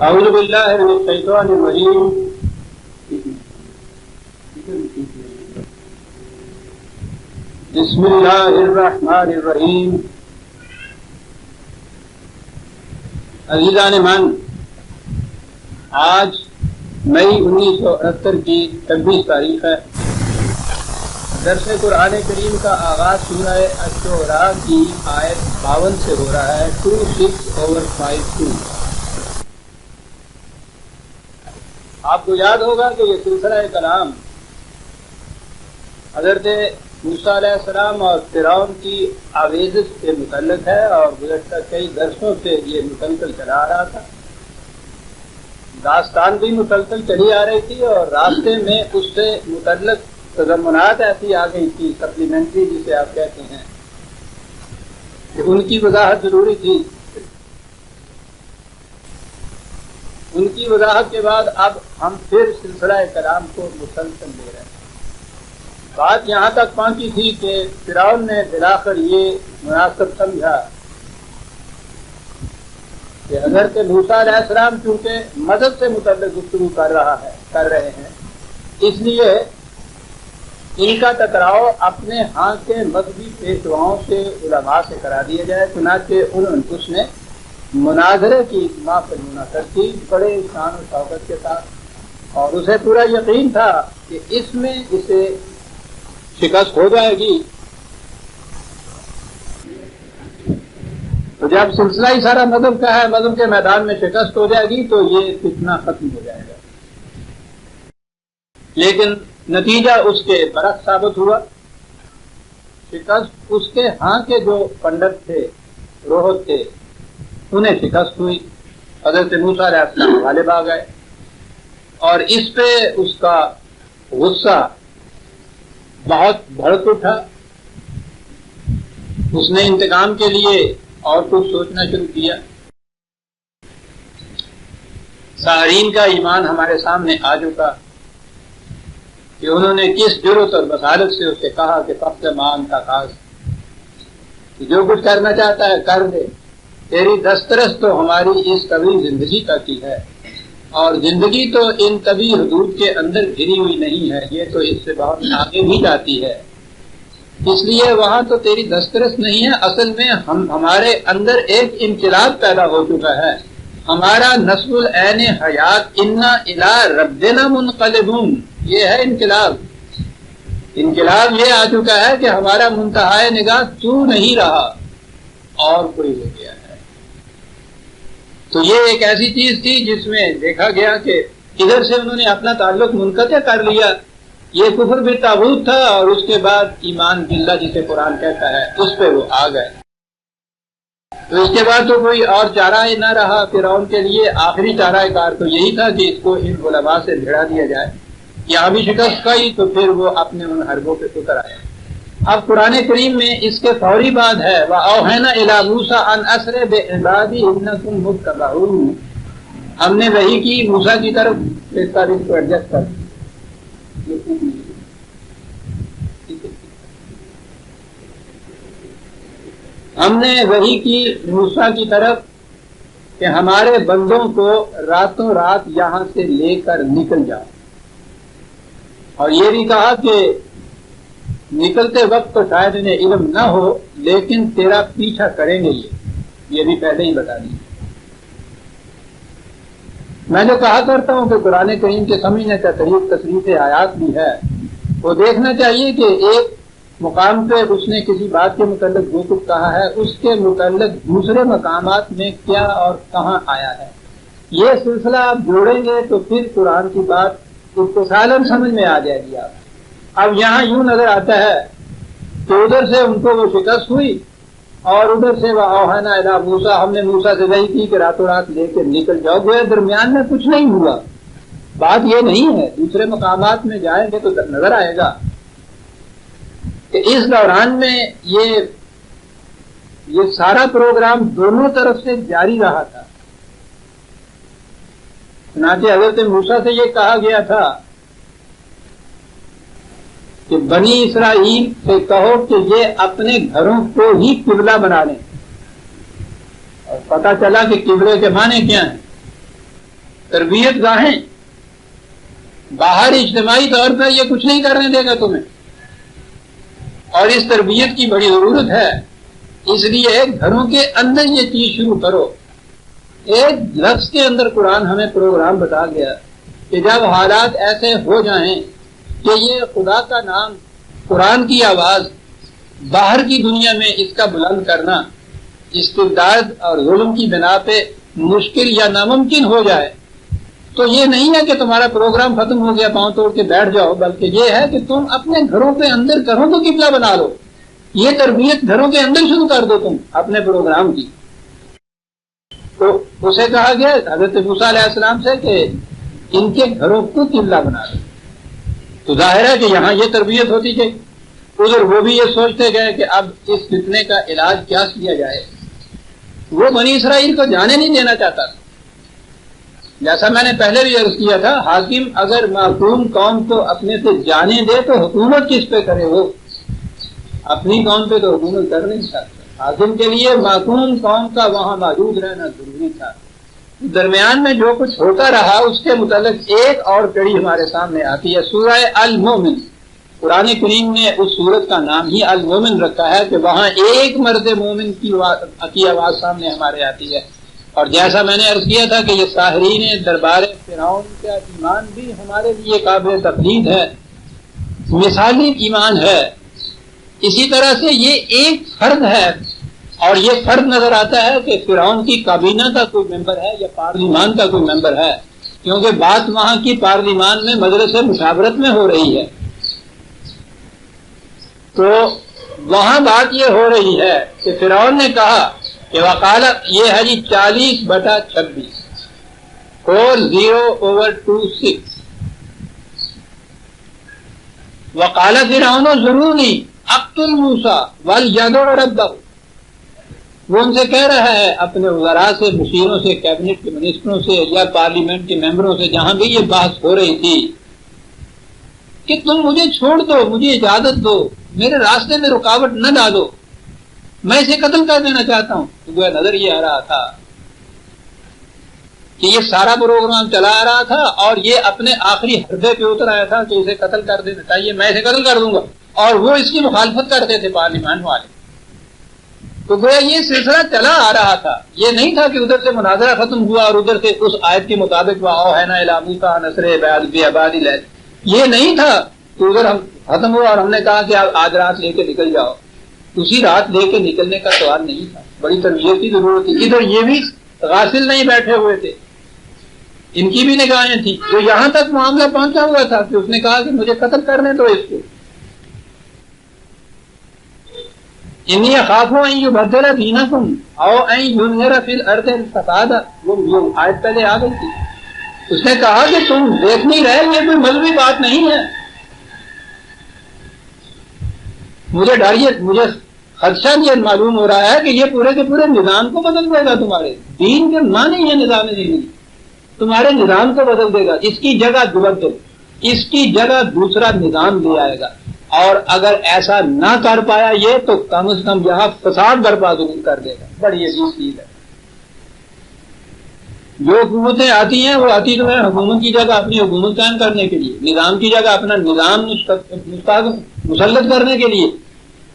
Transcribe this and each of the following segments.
اعوذ باللہ من الشیطان الرجیم بسم اللہ الرحمن الرحیم. عزیزان من، آج مئی 1968 کی 26 تاریخ ہے. درس قرآن کریم کا آغاز سورہ الشعراء کی آیت 52 سے ہو رہا ہے. 26/52. آپ کو یاد ہوگا کہ یہ سلسلہ کلام حضرت موسیٰ علیہ السلام اور فرعون کی آویزش سے متعلق ہے، اور گزشتہ کئی درسوں سے یہ مسلسل چلا آ رہا تھا. داستان بھی مسلسل چلی آ رہی تھی، اور راستے میں اس سے متعلق تضمنات ایسی آ گئی تھی، سپلیمنٹری جسے آپ کہتے ہیں، کہ ان کی وضاحت ضروری تھی. ان کی وضاحت کے بعد اب ہم پھر سلسلہ کلام کو مسلسل لے رہے ہیں. بات یہاں تک پہنچی تھی کہ فرعون نے بلاخر یہ مناسب سمجھا کہ حضرت موسیٰ علیہ السلام چونکہ مذہب سے متعلق گفتگو کر رہے ہیں، اس لیے ان کا ٹکراؤ اپنے ہاں کے مذہبی پیشواؤں سے، علماء سے کرا دیا جائے. چنانچہ اس نے مناظرے کی محفل منعقد کی بڑے شان و شوکت کے ساتھ، اور اسے پورا یقین تھا کہ اس میں اسے شکست ہو جائے گی. تو جب سلسلہ ہی سارا مذہب کا ہے، مذہب کے میدان میں شکست ہو جائے گی تو یہ فتنہ ختم ہو جائے گا. لیکن نتیجہ اس کے برعکس ثابت ہوا. شکست اس کے ہاں کے جو پنڈت تھے، روہت تھے، انہیں شکست ہوئی. حضرت موسیٰ علیہ السلام غالب آ گئے، اور اس پہ اس کا غصہ بہت بھڑک اٹھا. اس نے انتقام کے لیے اور کچھ سوچنا شروع کیا. سارین کا ایمان ہمارے سامنے آ چکا کہ انہوں نے کس جرأت اور بصارت سے اسے کہا کہ فقط مان کا خاص، جو کچھ کرنا چاہتا ہے کر دے، تیری دسترس تو ہماری اس طویل زندگی تک ہی ہے، اور زندگی تو ان طویل حدود کے اندر گھری ہوئی نہیں ہے، یہ تو اس سے بہت آگے بھی جاتی ہے. اس لیے وہاں تو تیری دسترس نہیں ہے. اصل میں ہمارے اندر ایک انقلاب پیدا ہو چکا ہے. ہمارا نسل العین حیات انا الی ربنا منقلبون، یہ ہے انقلاب. انقلاب یہ آ چکا ہے کہ ہمارا منتہا نگاہ تو نہیں رہا اور کوئی ہو گیا ہے. تو یہ ایک ایسی چیز تھی جس میں دیکھا گیا کہ ادھر سے انہوں نے اپنا تعلق منقطع کر لیا. یہ کفر بالطاغوت تھا، اور اس کے بعد ایمان باللہ جسے قرآن کہتا ہے اس پہ وہ آ گئے. تو اس کے بعد تو کوئی اور چارہ ہی نہ رہا فرعون کے لیے. آخری چارہ کار تو یہی تھا کہ اس کو ان علماء سے بھیڑا دیا جائے. یہاں بھی شکست کھائی تو پھر وہ اپنے ان حربوں پہ اتر آئے. اب قرآن کریم میں اس کے فوری بعد ہے وَأَوْحَيْنَا إِلَىٰ مُوسَىٰ أَنْ أَسْرِ بِعِبَادِي إِنَّكُمْ مُتَّبَعُونَ. ہم نے وحی کی موسیٰ کی طرف. اس تاریخ کو ایڈجسٹ کر. ہم نے وحی کی موسیٰ کی طرف کہ ہمارے بندوں کو راتوں رات یہاں سے لے کر نکل جاؤ، اور یہ بھی کہا کہ نکلتے وقت تو شاید انہیں علم نہ ہو، لیکن تیرا پیچھا کریں گے. یہ بھی پہلے ہی بتا دیں. میں جو کہا کرتا ہوں کہ قرآن کریم کے سمجھنے کا طریق تصریف آیات بھی ہے. وہ دیکھنا چاہیے کہ ایک مقام پہ اس نے کسی بات کے متعلق جو کچھ کہا ہے، اس کے متعلق دوسرے مقامات میں کیا اور کہاں آیا ہے. یہ سلسلہ آپ جوڑیں گے تو پھر قرآن کی بات اتصالاً سمجھ میں آ جائے گی. آپ اب یہاں یوں نظر آتا ہے کہ ادھر سے ان کو وہ شکست ہوئی، اور ادھر سے وَأَوْحَيْنَا إِلَىٰ مُوسَىٰ، ہم نے موسیٰ سے وحی کی کہ راتوں رات لے کے نکل جاؤ. گویا درمیان میں کچھ نہیں ہوا. بات یہ نہیں ہے، دوسرے مقامات میں جائیں گے تو نظر آئے گا کہ اس دوران میں یہ سارا پروگرام دونوں طرف سے جاری رہا تھا. چنانچہ حضرت موسیٰ سے یہ کہا گیا تھا کہ بنی اسرائیل سے کہو کہ یہ اپنے گھروں کو ہی قبلہ بنا لیں. اور پتہ چلا کہ قبلے کے معنی کیا ہیں. تربیت گاہیں، باہر اجتماعی طور پر یہ کچھ نہیں کرنے دے گا تمہیں، اور اس تربیت کی بڑی ضرورت ہے۔ اس لیے گھروں کے اندر یہ چیز شروع کرو۔ ایک لفظ کے اندر قرآن ہمیں پروگرام بتا گیا کہ جب حالات ایسے ہو جائیں کہ یہ خدا کا نام، قرآن کی آواز باہر کی دنیا میں اس کا بلند کرنا استبداد اور ظلم کی بنا پہ مشکل یا ناممکن ہو جائے، تو یہ نہیں ہے کہ تمہارا پروگرام ختم ہو گیا پاؤں توڑ کے بیٹھ جاؤ، بلکہ یہ ہے کہ تم اپنے گھروں کے اندر گھروں کو قبلہ بنا لو۔ یہ تربیت گھروں کے اندر شروع کر دو تم اپنے پروگرام کی۔ تو اسے کہا گیا حضرت موسیٰ علیہ السلام سے کہ ان کے گھروں کو قبلہ بنا دو۔ تو ظاہر ہے کہ یہاں یہ تربیت ہوتی گئی، ادھر وہ بھی یہ سوچتے گئے کہ اب اس فتنے کا علاج کیا کیا جائے۔ وہ بنی اسرائیل کو جانے نہیں دینا چاہتا تھا۔ جیسا میں نے پہلے بھی عرض کیا تھا، حاکم اگر معصوم قوم کو اپنے سے جانے دے تو حکومت کس پہ کرے؟ وہ اپنی قوم پہ تو حکومت کر نہیں سکتا۔ حاکم کے لیے معصوم قوم کا وہاں موجود رہنا ضروری تھا۔ درمیان میں جو کچھ ہوتا رہا اس کے متعلق ایک اور کڑی ہمارے سامنے آتی ہے، سورہ المومن۔ قرآن کریم نے اس سورت کا نام ہی المومن رکھا ہے کہ وہاں ایک مرد مومن کی آواز سامنے ہمارے آتی ہے۔ اور جیسا میں نے عرض کیا تھا کہ یہ ساحرین دربار فرعون کا ایمان بھی ہمارے لیے قابل تقلید ہے، مثالی ایمان ہے۔ اسی طرح سے یہ ایک فرد ہے، اور یہ فرد نظر آتا ہے کہ فرعون کی کابینہ کا کوئی ممبر ہے یا پارلیمان کا کوئی ممبر ہے، کیونکہ بات وہاں کی پارلیمان میں مجلس مشاورت میں ہو رہی ہے۔ تو وہاں بات یہ ہو رہی ہے کہ فرعون نے کہا کہ وکالت یہ ہے جی 40/26 اور 0/26 وکالت فرعون ضروری اقتل موسیٰ ولیدع ربہ۔ وہ ان سے کہہ رہا ہے اپنے وزراء سے، مشیروں سے، کیبنٹ کے منسٹروں سے یا پارلیمنٹ کے ممبروں سے، جہاں بھی یہ بحث ہو رہی تھی، کہ تم مجھے چھوڑ دو، مجھے اجازت دو، میرے راستے میں رکاوٹ نہ ڈالو، میں اسے قتل کر دینا چاہتا ہوں۔ تو وہ نظر یہ آ رہا تھا کہ یہ سارا پروگرام چلا آ رہا تھا اور یہ اپنے آخری حربے پہ اتر آیا تھا کہ اسے قتل کر دینا چاہیے، میں اسے قتل کر دوں گا، اور وہ اس کی مخالفت کرتے تھے پارلیمان والے۔ تو گویا یہ سلسلہ چلا آ رہا تھا، یہ نہیں تھا کہ ادھر سے مناظرہ ختم ہوا اور ادھر سے اس آیت کے مطابق وَأَوْحَيْنَا إِلَىٰ مُوسَىٰ أَنْ أَسْرِ بِعِبَادِي لَيْلًا، یہ نہیں تھا کہ ادھر ہم ختم ہوا اور ہم نے کہا کہ آج رات لے کے نکل جاؤ۔ اسی رات لے کے نکلنے کا سوال نہیں تھا، بڑی تربیت کی ضرورت تھی۔ ادھر یہ بھی غافل نہیں بیٹھے ہوئے تھے، ان کی بھی نگاہیں تھی، جو یہاں تک معاملہ پہنچا ہوا تھا کہ اس نے کہا کہ مجھے قتل کرنے دو اس کو۔ انی اخاف ان یبدل دینکم او ان یظہر فی الارض الفساد، وہ آیت پہلے آ گئی تھی۔ اس نے کہا کہ تم دیکھ نہیں رہے، یہ کوئی مذہبی بات نہیں ہے، مجھے ڈریے، مجھے خدشہ یہ معلوم ہو رہا ہے کہ یہ پورے کے پورے نظام کو بدل دے گا، تمہارے دین کے معنی یہ نظام زندگی تمہارے نظام کو بدل دے گا، اس کی جگہ دوبدل، اس کی جگہ دوسرا نظام لے آئے گا، اور اگر ایسا نہ کر پایا یہ تو کم از کم یہاں فساد برپا ضرور کر دے گا۔ بڑی عجیب چیز ہے، جو حکومتیں آتی ہیں وہ آتی تو ہے حکومت کی جگہ اپنی حکومت قائم کرنے کے لیے، نظام کی جگہ اپنا نظام مسلط کرنے کے لیے،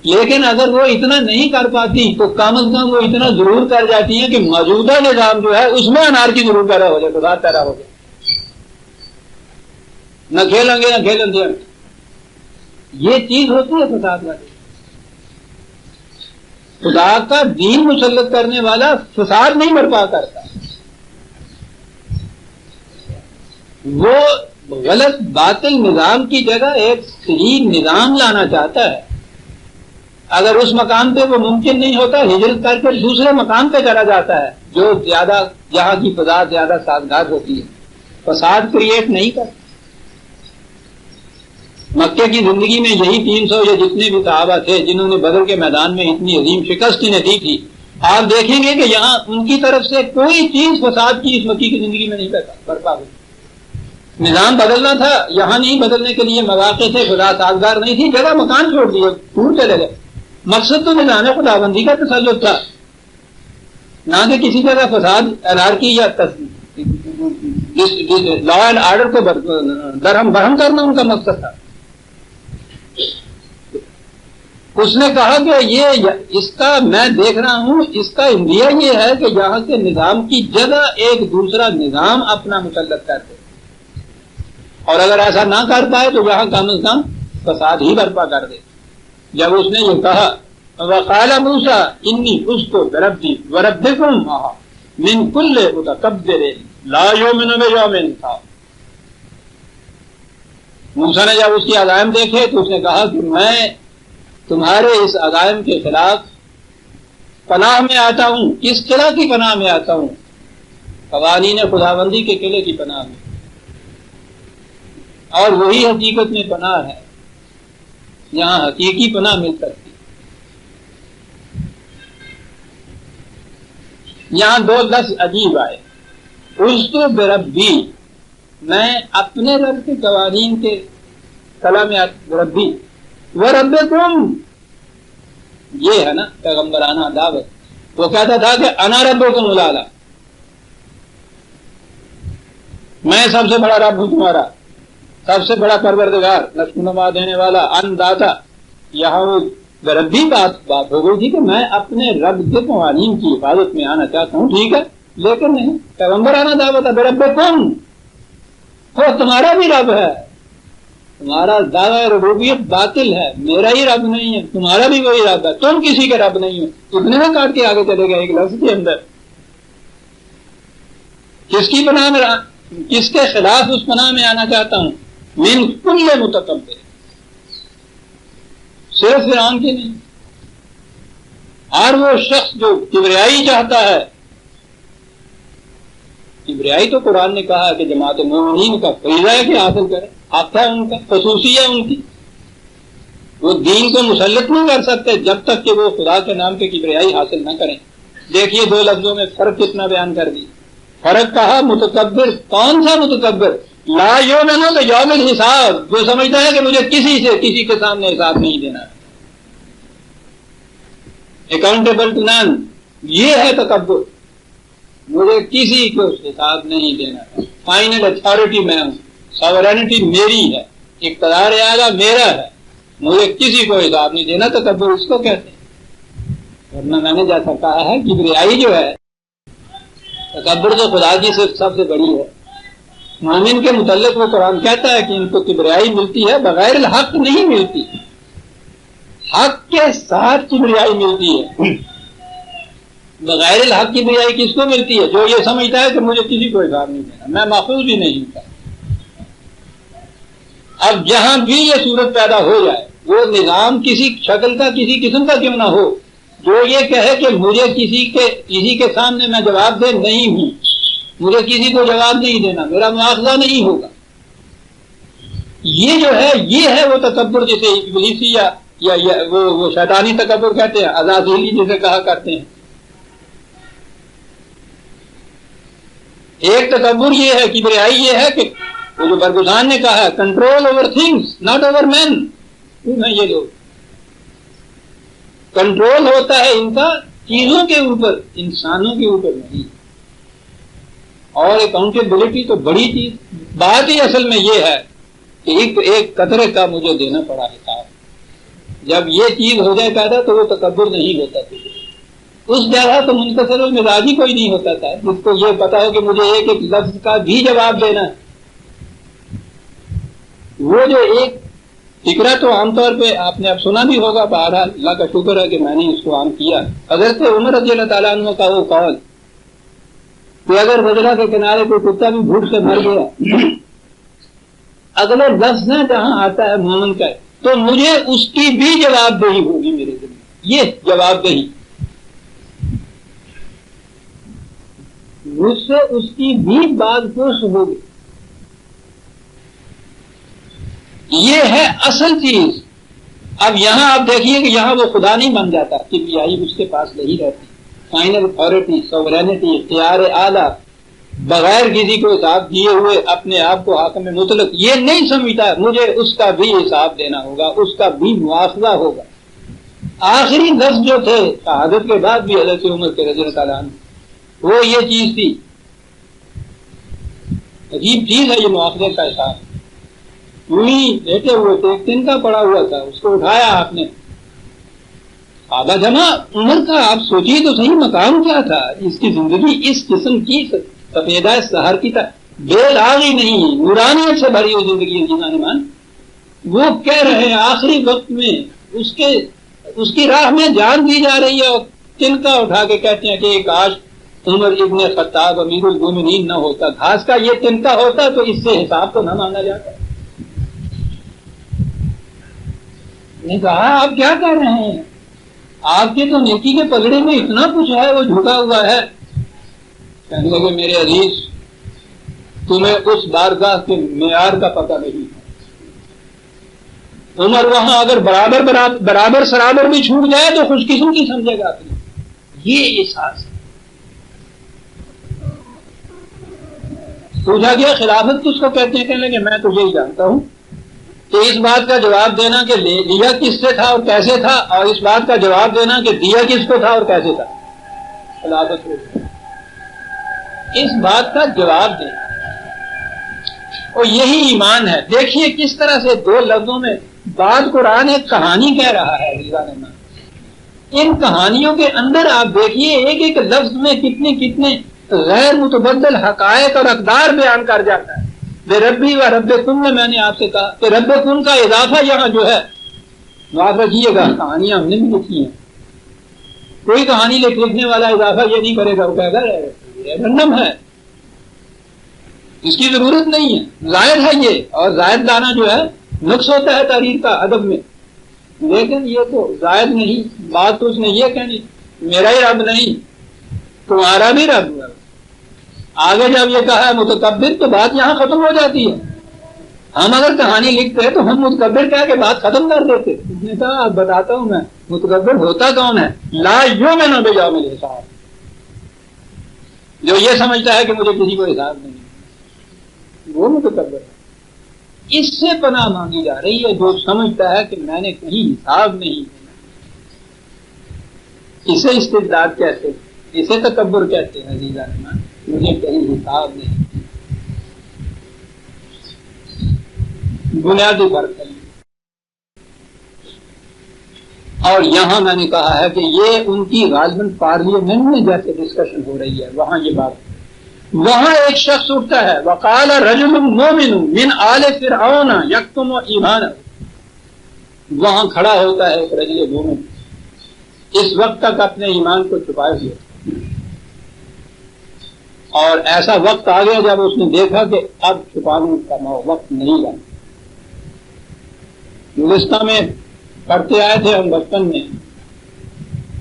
لیکن اگر وہ اتنا نہیں کر پاتی تو کم از کم وہ اتنا ضرور کر جاتی ہیں کہ موجودہ نظام جو ہے اس میں انارکی ضرور پیدا ہو جائے، فساد پیدا ہو جائے، نہ کھیلیں گے نہ کھیلیں گے، یہ چیز ہوتی ہے فساد والی۔ خدا کا دین مسلط کرنے والا فساد نہیں برپا کرتا، وہ غلط باطل نظام کی جگہ ایک صحیح نظام لانا چاہتا ہے۔ اگر اس مقام پہ وہ ممکن نہیں ہوتا، ہجرت کر کے دوسرے مقام پہ چلا جاتا ہے جو زیادہ جہاں کی فضا زیادہ سازگار ہوتی ہے، فساد کریٹ نہیں کرتا۔ مکے کی زندگی میں یہی 300 یا جتنے بھی صحابہ تھے جنہوں نے بدر کے میدان میں اتنی عظیم شکست انہیں دی تھی، آپ دیکھیں گے کہ یہاں ان کی طرف سے کوئی چیز فساد کی اس مکی کی زندگی میں نہیں برپا ہوئی۔ نظام بدلنا تھا، یہاں نہیں بدلنے کے لیے مواقع تھے، خدا سازگار نہیں تھی، جگہ مکان چھوڑ دیے، دور چلے گئے۔ مقصد تو نظام خدابندی کا تسلط تھا، نہ کہ کسی جگہ فساد انارکی یا لا اینڈ آرڈر کو درہم برہم کرنا ان کا مقصد تھا. اس نے کہا کہ یہ اس کا میں دیکھ رہا ہوں اس کا انڈیا یہ ہے کہ یہاں کے نظام کی جگہ ایک دوسرا نظام اپنا مسلط کرتے، اور اگر ایسا نہ کر پائے تو یہاں کم از کم فساد ہی برپا کر دے. جب اس نے یہ کہا وقال موسیٰ انی عذت بربی وربکم من کل متکبر لا یؤمن بیوم الحساب. موسیٰ نے جب اس کی عزائم دیکھے تو اس نے کہا کہ میں تمہارے اس عزائم کے خلاف پناہ میں آتا ہوں. کس قلعہ کی پناہ میں آتا ہوں؟ قوانین خداوندی کے قلعے کی پناہ میں، اور وہی حقیقت میں پناہ ہے یہاں حقیقی پناہ مل سکتی. یہاں دو لفظ عجیب آئے. عذت بربی، میں اپنے رب کے قوانین کے قلعہ میں ربی، وربکم یہ ہے نا پیغمبرانہ دعوت. وہ کہتا تھا کہ انا ربکم الاعلی، میں سب سے بڑا رب ہوں تمہارا، سب سے بڑا پروردگار، نشو و نما دینے والا، ان داتا. یہاں وہ ربی بات ہو گئی تھی کہ میں اپنے رب کے قوانین کی حفاظت میں آنا چاہتا ہوں. ٹھیک ہے، لیکن نہیں، پیغمبرانہ دعوت ہے ربکم، وہ تمہارا بھی رب ہے. تمہارا دعوی ربوبیت باطل ہے، میرا ہی رب نہیں ہے، تمہارا بھی وہی رب ہے، تم کسی کے رب نہیں ہو. اتنے میں کاٹ کے آگے چلے گا ایک لفظ کے اندر. کس کی پناہ میں کس کے خلاف اس پناہ میں آنا چاہتا ہوں؟ من کل متکبر، صرف فرعون کی نہیں، اور وہ شخص جو کبریائی چاہتا ہے. کبریائی تو قرآن نے کہا کہ جماعت مومنین کا فریضہ ہے کہ حاصل کرے، حق ہے ان کا، خصوصی ہے ان کی. وہ دین کو مسلط نہیں کر سکتے جب تک کہ وہ خدا کے نام پہ کبریائی حاصل نہ کریں. دیکھیے دو لفظوں میں فرق کتنا بیان کر دی. فرق کہا متکبر، کون سا متکبر؟ لا یؤمن بیوم الحساب، جو سمجھتا ہے کہ مجھے کسی کے سامنے حساب نہیں دینا ہے، اکاؤنٹیبل ٹو نان، یہ ہے تکبر. مجھے کسی کو حساب نہیں دینا ہے، فائنل اتھارٹی میں ہوں، ساورینٹی میری ہے، اقتدار اعلیٰ میرا ہے، مجھے کسی کو حساب نہیں دینا. تکبر اس کو کہتے ہیں. ورنہ میں نے جیسا کہا ہے کبریائی جو ہے، تکبر تو خدا کی سب سے بڑی ہے. مومن کے متعلق وہ قرآن کہتا ہے کہ ان کو کبریائی ملتی ہے، بغیر الحق نہیں ملتی، حق کے ساتھ کبریائی ملتی ہے. بغیر الحق کی کبریائی کس کو ملتی ہے؟ جو یہ سمجھتا ہے کہ مجھے کسی کو حساب نہیں دینا، میں محفوظ بھی نہیں ہوں. اب جہاں بھی یہ صورت پیدا ہو جائے، وہ نظام کسی شکل کا کسی قسم کا کیوں نہ ہو، جو یہ کہے کہ مجھے کسی کے سامنے میں جواب دہ نہیں ہوں، مجھے کسی کو جواب نہیں دینا، میرا مواخذہ نہیں ہوگا، یہ جو ہے یہ ہے وہ تکبر جسے ابلیسی یا وہ شیطانی تکبر کہتے ہیں، عزازیلی جسے کہا کرتے ہیں. ایک تکبر یہ ہے، کبریائی یہ ہے کہ وہ جو برگزان نے کہا ہے control over things not over men. یہ لوگ کنٹرول ہوتا ہے ان کا چیزوں کے اوپر، انسانوں کے اوپر نہیں. اور اکاؤنٹیبلٹی تو بڑی چیز. بات ہی اصل میں یہ ہے کہ ایک قطرے کا مجھے دینا پڑا حساب. جب یہ چیز ہو جائے پیدا تو وہ تکبر نہیں ہوتا تھا. اس جگہ تو منتصر المزاج ہی کوئی نہیں ہوتا تھا جس کو یہ پتا ہو کہ مجھے ایک ایک لفظ کا بھی جواب دینا ہے. وہ جو ایک فکرہ تو عام طور پہ آپ نے اب سنا بھی ہوگا، بہرحال اللہ کا شکر ہے کہ میں نے اس کو عام کیا. حضرت عمر رضی اللہ تعالیٰ عنہ کا وہ قول کہ اگر بجرا کے کنارے کوئی کتا بھی بھوک سے مر گیا، اگلے لفظ نہ جہاں آتا ہے مومن کا، تو مجھے اس کی بھی جواب دہی ہوگی میرے دل میں. یہ جواب دہی مجھ سے اس کی بھی بات پوچھ ہوگی. یہ ہے اصل چیز. اب یہاں آپ دیکھیے کہ یہاں وہ خدا نہیں بن جاتا کہ یہی اس کے پاس نہیں رہتی. فائنل اتھارٹی، سورینٹی، اختیار اعلیٰ، بغیر کسی کو حساب دیے ہوئے اپنے آپ کو حاکم مطلق یہ نہیں سمجھتا مجھے اس کا بھی حساب دینا ہوگا، اس کا بھی مواخذہ ہوگا. آخری لفظ جو تھے شہادت کے بعد بھی حضرت عمر کے رضی اللہ تعالیٰ عنہ وہ یہ چیز تھی عجیب چیز ہے یہ مواخذے کا احساس. یوں ہی بیٹھے ہوئے تھے, ایک تنکا پڑا ہوا تھا, اس کو اٹھایا آپ نے, آدھا جمع عمر کا. آپ سوچیے تو صحیح مقام کیا تھا اس کی زندگی, اس قسم کی سفیدہ سحر کی بے داغی نہیں, نورانیت سے بھری ہوئی زندگی ہے. وہ کہہ رہے ہیں آخری وقت میں اس کی راہ میں جان دی جا رہی ہے, اور تنکا اٹھا کے کہتے ہیں کہ کاش عمر ابن خطاب امیر المومنین نہ ہوتا, گھاس کا یہ تنکا ہوتا تو اس سے حساب تو نہ مانگا جاتا. نے کہا آپ کیا کہہ رہے ہیں, آپ کے تو نیکی کے پگڑے میں اتنا کچھ ہے, وہ جھکا ہوا ہے. کہنے لگے میرے عزیز, تمہیں اس بارگاہ کے معیار کا پتہ نہیں. عمر وہاں اگر برابر سرابر بھی چھوٹ جائے تو خوش قسمتی سمجھے گا اپنے. یہ احساس ہے. پوچھا گیا خلافت کس کو کہتے ہیں, کہنے لگے میں تو یہی جانتا ہوں کہ اس بات کا جواب دینا کہ لیا کس سے تھا اور کیسے تھا, اور اس بات کا جواب دینا کہ دیا کس کو تھا اور کیسے تھا. خلافت اس بات کا جواب دے, اور یہی ایمان ہے. دیکھیے کس طرح سے دو لفظوں میں بات قرآن ایک کہانی کہہ رہا ہے. ان کہانیوں کے اندر آپ دیکھیے ایک ایک لفظ میں کتنے غیر متبدل حقائق اور اقدار بیان کر جاتا ہے. بے ربی و رب کن میں نے آپ سے کہا کہ رب کن کا اضافہ یہاں جو ہے, معاف رکھیے گا, کہانیاں ہم نے بھی لکھی ہیں. کوئی کہانی لکھنے والا اضافہ یہ نہیں کرے گا, وہ کہے گا رنم ہے, اس کی ضرورت نہیں ہے, زائد ہے یہ. اور زائد لانا جو ہے نقص ہوتا ہے تحریر کا ادب میں. لیکن یہ تو زائد نہیں, بات تو اس نے یہ کہنی میرا ہی رب نہیں تمہارا بھی رب ہے. آگے جب یہ کہا ہے متکبر تو بات یہاں ختم ہو جاتی ہے. ہم اگر کہانی لکھتے ہیں تو ہم متکبر کہہ کے بات ختم کر دیتے. اس نے کہا اب بتاتا ہوں میں متکبر ہوتا کون ہے. لا یوں میں نہ بجاؤ میرے حساب, جو یہ سمجھتا ہے کہ مجھے کسی کو حساب نہیں, وہ متکبر ہے. اس سے پناہ مانگی جا رہی ہے جو سمجھتا ہے کہ میں نے کہیں حساب نہیں دینا. اسے استبداد کہتے ہیں, اسے تکبر کہتے ہیں. عزیزان مجھے کہیں حساب نہیں. بنیادی فرق ہے. اور یہاں میں نے کہا ہے کہ یہ ان کی غالباً پارلیمنٹ میں جیسے ڈسکشن ہو رہی ہے, وہاں یہ بات, وہاں ایک شخص اٹھتا ہے وقال رجل مومن من آل فرعون یکتم ایمانہ, وہاں کھڑا ہوتا ہے ایک رجل مومن اس وقت تک اپنے ایمان کو چھپائے ہوئے, اور ایسا وقت آ گیا جب اس نے دیکھا کہ اب چھپانے کا وقت نہیں رہا. ہندوستان میں پڑھتے آئے تھے ہم بچپن میں,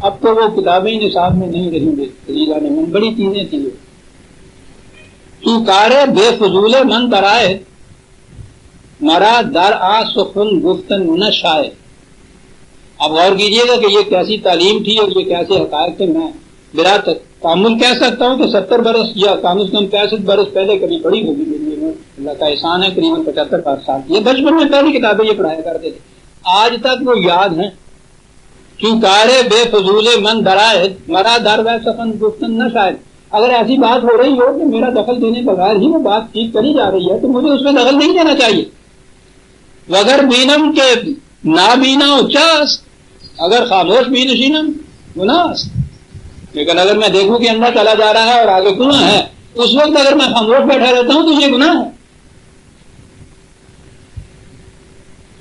اب تو وہ کتابیں نصاب میں نہیں رہیں گے. بڑی چیزیں تھیں وہ. تو کارے بے فضول من درائے مرا در آ سخن گفتن نہ شائے. اب غور کیجیے گا کہ یہ کیسی تعلیم تھی اور یہ کیسے حقائق تھے. میں بلا تعمل کہہ سکتا ہوں کہ 70 برس یا کم از کم 65 برس پہلے کبھی پڑھی ہوگی دنیا میں. اللہ کا احسان ہے قریباً 75 سال. یہ بچپن میں پہلی کتابیں یہ پڑھایا کرتے تھے, آج تک وہ یاد ہیں. چونکارے بے فضول من درائے مرا در و سخن گفتن نہ شائے. اگر ایسی بات ہو رہی ہو کہ میرا دخل دینے بغیر ہی وہ بات ٹھیک کری جا رہی ہے تو مجھے اس میں دخل نہیں دینا چاہیے. وگر بینم کے نابینا چاس, اگر خاموش بھی نشینم گناس. لیکن اگر میں دیکھوں کہ اندر چلا جا رہا ہے اور آگے گناہ ہے, اس وقت اگر میں خاموش بیٹھا رہتا ہوں تو یہ گناہ ہے.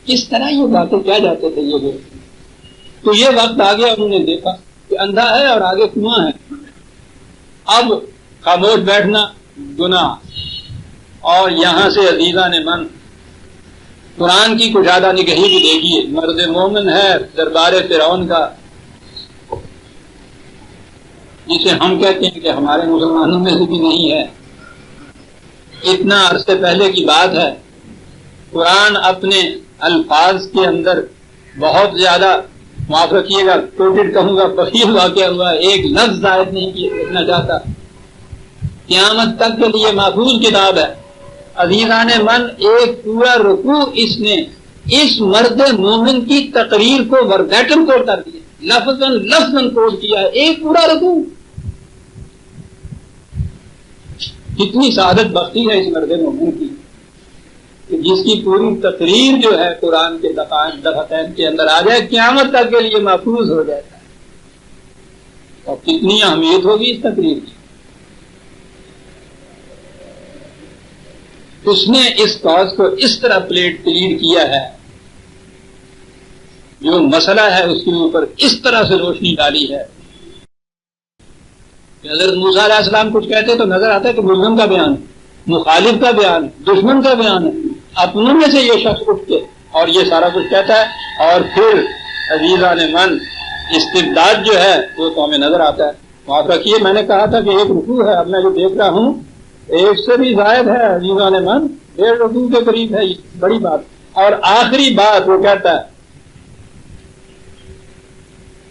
کس طرح یہ باتیں کیا جاتے تھے یہ لوگ. تو یہ وقت آ گیا, انہوں نے دیکھا کہ اندھا ہے اور آگے کنواں ہے. اب خاموش بیٹھنا گناہ. اور یہاں سے عزیزان من قرآن کی کشادہ نگہی بھی دیکھیے. مرد مومن ہے دربار فرعون کا, جسے ہم کہتے ہیں کہ ہمارے مسلمانوں میں سے بھی نہیں ہے. اتنا عرصے پہلے کی بات ہے. قرآن اپنے الفاظ کے اندر بہت زیادہ, معاف رکھیے گا کوٹڈ کہوں گا, بخیل واقعہ ہوا. ایک لفظ زائد نہیں لکھنا چاہتا. قیامت تک کے لیے محفوظ کتاب ہے. عزیزان من ایک پورا رکوع اس نے اس مرد مومن کی تقریر کو وربیٹم کوٹ کر دیا, لفظاً کوٹ کیا ہے, ایک پورا رکوع. کتنی سعادت بختی ہے اس مرد مومن کی کہ جس کی پوری تقریر جو ہے قرآن کے دفعتین کے اندر آ جائے، قیامت تک کے لیے محفوظ ہو جاتا ہے. اور کتنی اہمیت ہوگی اس تقریر کی. اس نے اس کاز کو اس طرح پلیٹ کلیئر کیا ہے، جو مسئلہ ہے اس کے اوپر اس طرح سے روشنی ڈالی ہے کہ حضرت موسیٰ علیہ السلام کچھ کہتے تو نظر آتا ہے کہ ملزم کا بیان ہے، مخالف کا بیان ہے، دشمن کا بیان ہے، اپنوں میں سے یہ شخص اٹھ کے اور یہ سارا کچھ کہتا ہے. اور پھر عزیزان من استبداد جو ہے وہ تو ہمیں نظر آتا ہے. معاف رکھیے، میں نے کہا تھا کہ ایک رکوع ہے، اب میں جو دیکھ رہا ہوں ایک سے بھی زائد ہے عزیزان من، 1.5 رکوع کے قریب ہے. یہ بڑی بات. اور آخری بات وہ کہتا ہے،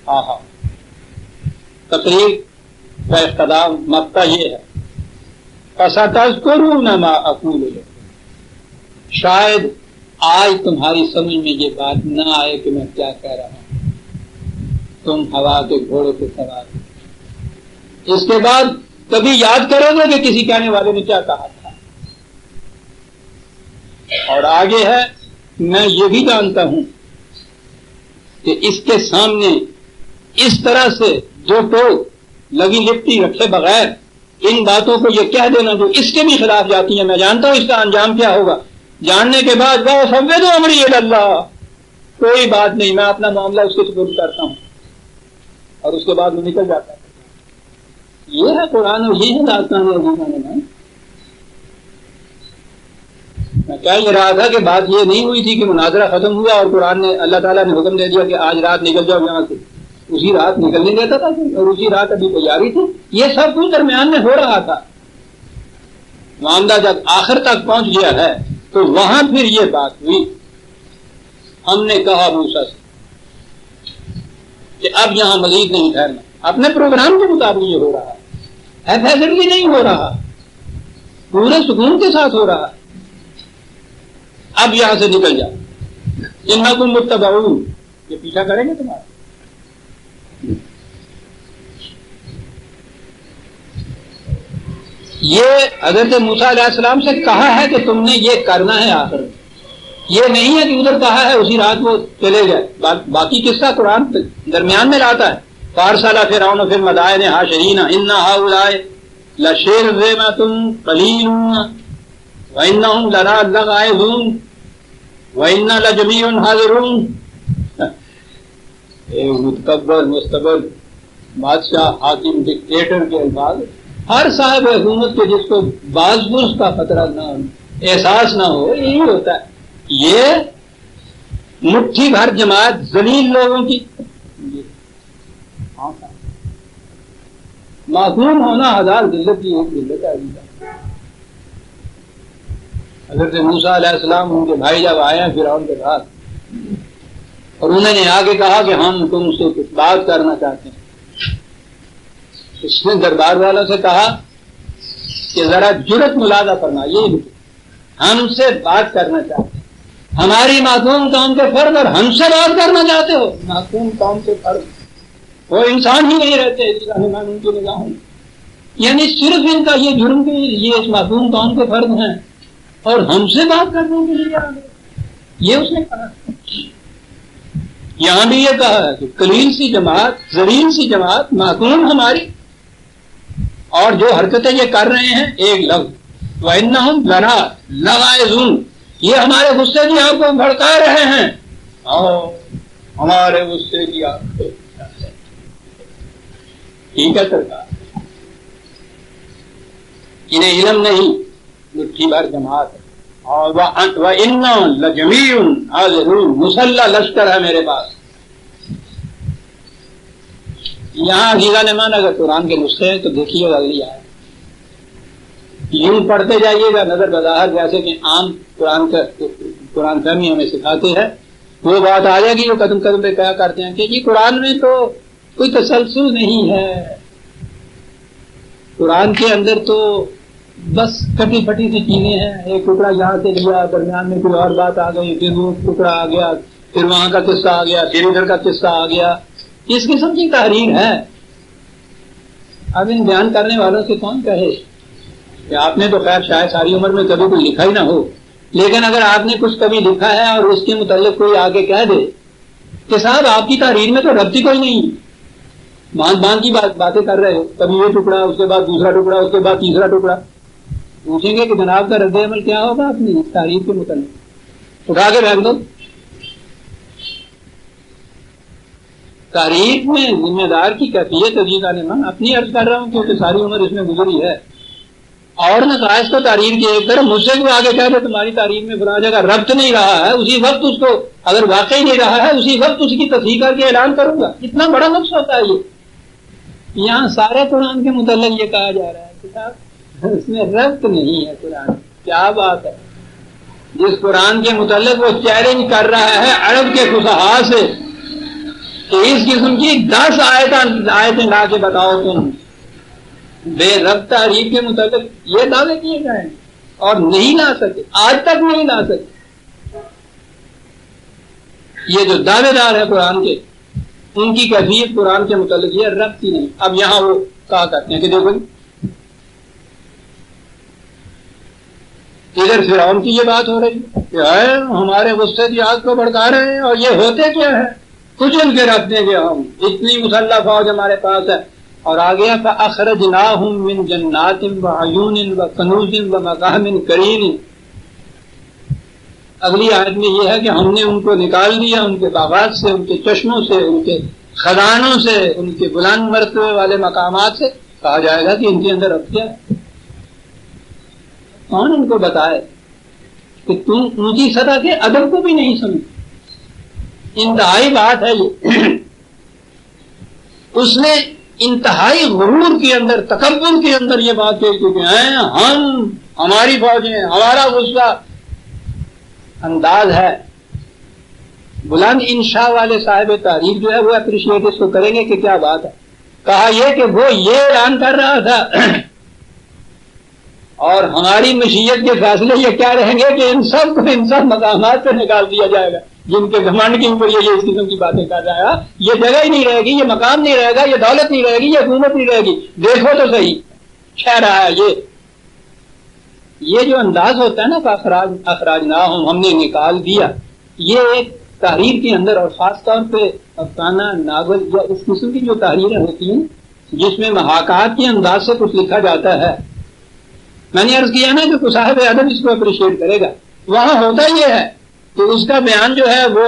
آہا، تقریر کا اختتام مقطع یہ ہے، فَسَتَذْكُرُونَ مَا أَقُولُ لَكُمْ، شاید آج تمہاری سمجھ میں یہ بات نہ آئے کہ میں کیا کہہ رہا ہوں. تم ہوا کے گھوڑے پہ سوار. اس کے بعد کبھی یاد کرو گے کہ کسی کہنے والے نے کیا کہا تھا. اور آگے ہے، میں یہ بھی جانتا ہوں کہ اس کے سامنے اس طرح سے جو ٹوک لگی لپٹی رکھے بغیر ان باتوں کو یہ کہہ دینا جو اس کے بھی خلاف جاتی ہیں، میں جانتا ہوں اس کا انجام کیا ہوگا. جاننے کے بعد وَأُفَوِّضُ أَمْرِي إِلَى اللَّهِ، کوئی بات نہیں، میں اپنا معاملہ اس کے سپرد کرتا ہوں. اور اس کے بعد وہ نکل جاتا ہے. یہ ہے قرآن اور یہ ہے داستان عزیزان. میں کہہ یہ رہا تھا کہ بات یہ نہیں ہوئی تھی کہ مناظرہ ختم ہوا اور قرآن نے، اللہ تعالیٰ نے حکم دے دیا کہ آج رات نکل جاؤ یہاں سے. اسی رات نکلنے دیتا تھا اور اسی رات ابھی تیاری تھی. یہ سب کچھ درمیان میں ہو رہا تھا. معاملہ جب آخر تک پہنچ گیا ہے تو وہاں پھر یہ بات ہوئی. ہم نے کہا موسیٰ سے کہ اب یہاں مزید نہیں ٹھہرنا. اپنے پروگرام کے مطابق یہ ہو رہا ہے، ایفیزرلی نہیں ہو رہا، پورے سکون کے ساتھ ہو رہا. اب یہاں سے نکل جاؤ، انکم متبعون، یہ پیچھا کریں گے تمہارا. یہ حضرت موسیٰ علیہ السلام سے کہا ہے کہ تم نے یہ کرنا ہے. آخر یہ نہیں ہے کہ ادھر کہا ہے اسی رات وہ چلے گئے. باقی قصہ قرآن درمیان میں لاتا ہے. فَأَرْسَلَ فِرْعَوْنُ فِي الْمَدَائِنِ حَاشِرِينَ إِنَّ هَؤُلَاءِ لَشِرْذِمَةٌ قَلِيلُونَ وَإِنَّهُمْ لَنَا لَغَائِظُونَ وَإِنَّا لَجَمِيعٌ حَاذِرُونَ. متکبر مستبد بادشاہ حاکم ڈکٹیٹر کے الفاظ، ہر صاحب حکومت کے جس کو باز برس کا خطرہ نہ ہو، احساس نہ ہو، یہی ہوتا ہے. یہ مٹھی بھر جماعت ذلیل لوگوں کی معصوم ہونا 1000 ذلت کی ایک ذلت ہے. حضرت موسیٰ علیہ السلام ان کے بھائی جب آئے ہیں فرعون کے پاس اور انہوں نے آگے کہا کہ ہم تم سے کچھ بات کرنا چاہتے ہیں. اس نے دربار والوں سے کہا کہ ذرا جرأت ملازہ فرما، یہ ہم سے بات کرنا چاہتے ہیں، ہماری معصوم قوم کے فرد اور ہم سے بات کرنا چاہتے ہو. معصوم قوم کے فرد وہ انسان ہی نہیں رہتے ان کی نگاہوں، یعنی صرف ان کا یہ جرم کہ یہ اس معصوم قوم کے فرد ہیں اور ہم سے بات کرنے کے لیے آ گئے. یہ اس نے کہا. یہاں بھی یہ کہا ہے کہ قلیل سی جماعت، ذلیل سی جماعت معصوم ہماری، اور جو حرکتیں یہ کر رہے ہیں ایک لفظ وَإِنَّهُمْ لَنَا لَغَائِظُونَ، یہ ہمارے غصے کی آگ کو بھڑکا رہے ہیں. ہمارے غصے کی آگ کو ٹھیک ہے سرکار، انہیں علم نہیں، مٹھی بھر جماعت ہے. اور وَإِنَّا لَجَمِيعٌ حَاذِرُونَ، مسلح لشکر ہے میرے پاس. یہاں عزیزان مان اگر قرآن کے نسخے ہیں تو دیکھیے گا اگلی آئے یوں پڑھتے جائیے گا نظر بظاہر جیسے کہ عام قرآن فہمی ہمیں سکھاتے ہیں، وہ بات آ جائے گی جو قدم قدم پہ کیا کرتے ہیں کہ جی قرآن میں تو کوئی تسلسل نہیں ہے، قرآن کے اندر تو بس کٹی پھٹی سی چیزیں ہیں. ایک ٹکڑا یہاں سے لیا، درمیان میں کوئی اور بات آ گئی، پھر وہ ٹکڑا آ گیا، پھر وہاں کا قصہ آ گیا، پھر ادھر کا قصہ آ گیا. اس قسم کی تحریر ہے. اب ان بیان کرنے والوں سے کون کہے کہ آپ نے تو خیر شاید ساری عمر میں کبھی کوئی لکھا ہی نہ ہو، لیکن اگر آپ نے کچھ کبھی لکھا ہے اور اس کے متعلق کوئی آگے کہہ دے کہ صاحب آپ کی تحریر میں تو ربط ہی کوئی نہیں، باندھ کی باتیں کر رہے ہو، کبھی یہ ٹکڑا اس کے بعد دوسرا ٹکڑا اس کے بعد تیسرا ٹکڑا، پوچھیں گے کہ جناب کا رد عمل کیا ہوگا اپنی تحریر کے متعلق؟ اٹھا کے رکھ دو۔ تاریخ میں ذمہ دار کی کیفیت عزیز عالمان اپنی عرض کر رہا ہوں کیونکہ ساری عمر اس میں گزری ہے، اور نقائص تو تحریر کی ایک طرف، مجھ سے کوئی آگے کہہ دے تمہاری تحریر میں فلاں جگہ ربط نہیں رہا ہے، اسی وقت اس کو اگر واقعی نہیں رہا ہے اسی وقت اس کی تصحیح کر کے اعلان کروں گا۔ کتنا بڑا نقص ہوتا ہے یہ، یہاں سارے قرآن کے متعلق یہ کہا جا رہا ہے کہ صاحب اس میں ربط نہیں ہے قرآن۔ کیا بات ہے، جس قرآن کے متعلق وہ چیلنج کر رہا ہے عرب کے فصحاء سے کہ اس قسم کی 10 آیتیں لا کے بتاؤ تم بے ربط تحریر کے متعلق، یہ دعوے کیے گئے اور نہیں لا سکے، آج تک نہیں لا سکے۔ یہ جو دعوے دار ہے قرآن کے، ان کی کیفیت قرآن کے متعلق یہ ربط ہی نہیں۔ اب یہاں وہ کہا کرتے ہیں کہ دیکھو ادھر فرعون کی یہ بات ہو رہی کہ ہمارے غصے کی آگ کو بھڑکا رہے ہیں، اور یہ ہوتے کیا ہے، کچھ ان کے رکھ دیں گے ہم، اتنی مسلح فوج ہمارے پاس ہے۔ اور آگے فَأَخْرَجْنَاهُمْ مِنْ جَنَّاتٍ وَعُيُونٍ وَكَنُوزٍ وَمَقَامٍ كَرِيمٍ۔ اگلی آیت میں یہ ہے کہ ہم نے ان کو نکال دیا ان کے باغات سے، ان کے چشموں سے، ان کے خزانوں سے، ان کے بلند مرتبے والے مقامات سے۔ کہا جائے گا کہ ان کے اندر اب کیا ہے، کون ان کو بتائے کہ تم اونچی سطح کے ادب کو بھی نہیں سمجھ۔ انتہائی بات ہے یہ، اس نے انتہائی غرور کے اندر، تکبر کے اندر یہ بات کہی کہ ہم، ہماری فوجیں، ہمارا غصہ۔ انداز ہے بلند انشاء والے صاحب تحریر جو ہے وہ اپریشیٹ اس کو کریں گے کہ کیا بات ہے۔ کہا یہ کہ وہ یہ اعلان کر رہا تھا اور ہماری مشیت کے فیصلے یہ کیا رہیں گے کہ ان سب کو ان سب مقامات سے نکال دیا جائے گا جن کے گھمنڈ کے اوپر یہ اس قسم کی باتیں کر رہا ہے۔ یہ جگہ ہی نہیں رہے گی، یہ مقام نہیں رہے گا، یہ دولت نہیں رہے گی، یہ حکومت نہیں رہے گی۔ دیکھو تو صحیح کہہ رہا ہے یہ جو انداز ہوتا ہے نا اخراجناہم، ہم نے نکال دیا، یہ ایک تحریر کے اندر، اور خاص طور پہ افسانہ، ناول یا اس قسم کی جو تحریریں ہوتی ہیں جس میں محاکات کے انداز سے کچھ لکھا جاتا ہے، میں نے عرض کیا نا کہ صاحب ادب اس کو اپریشیٹ کرے گا۔ وہاں ہوتا یہ ہے کہ اس کا بیان جو ہے وہ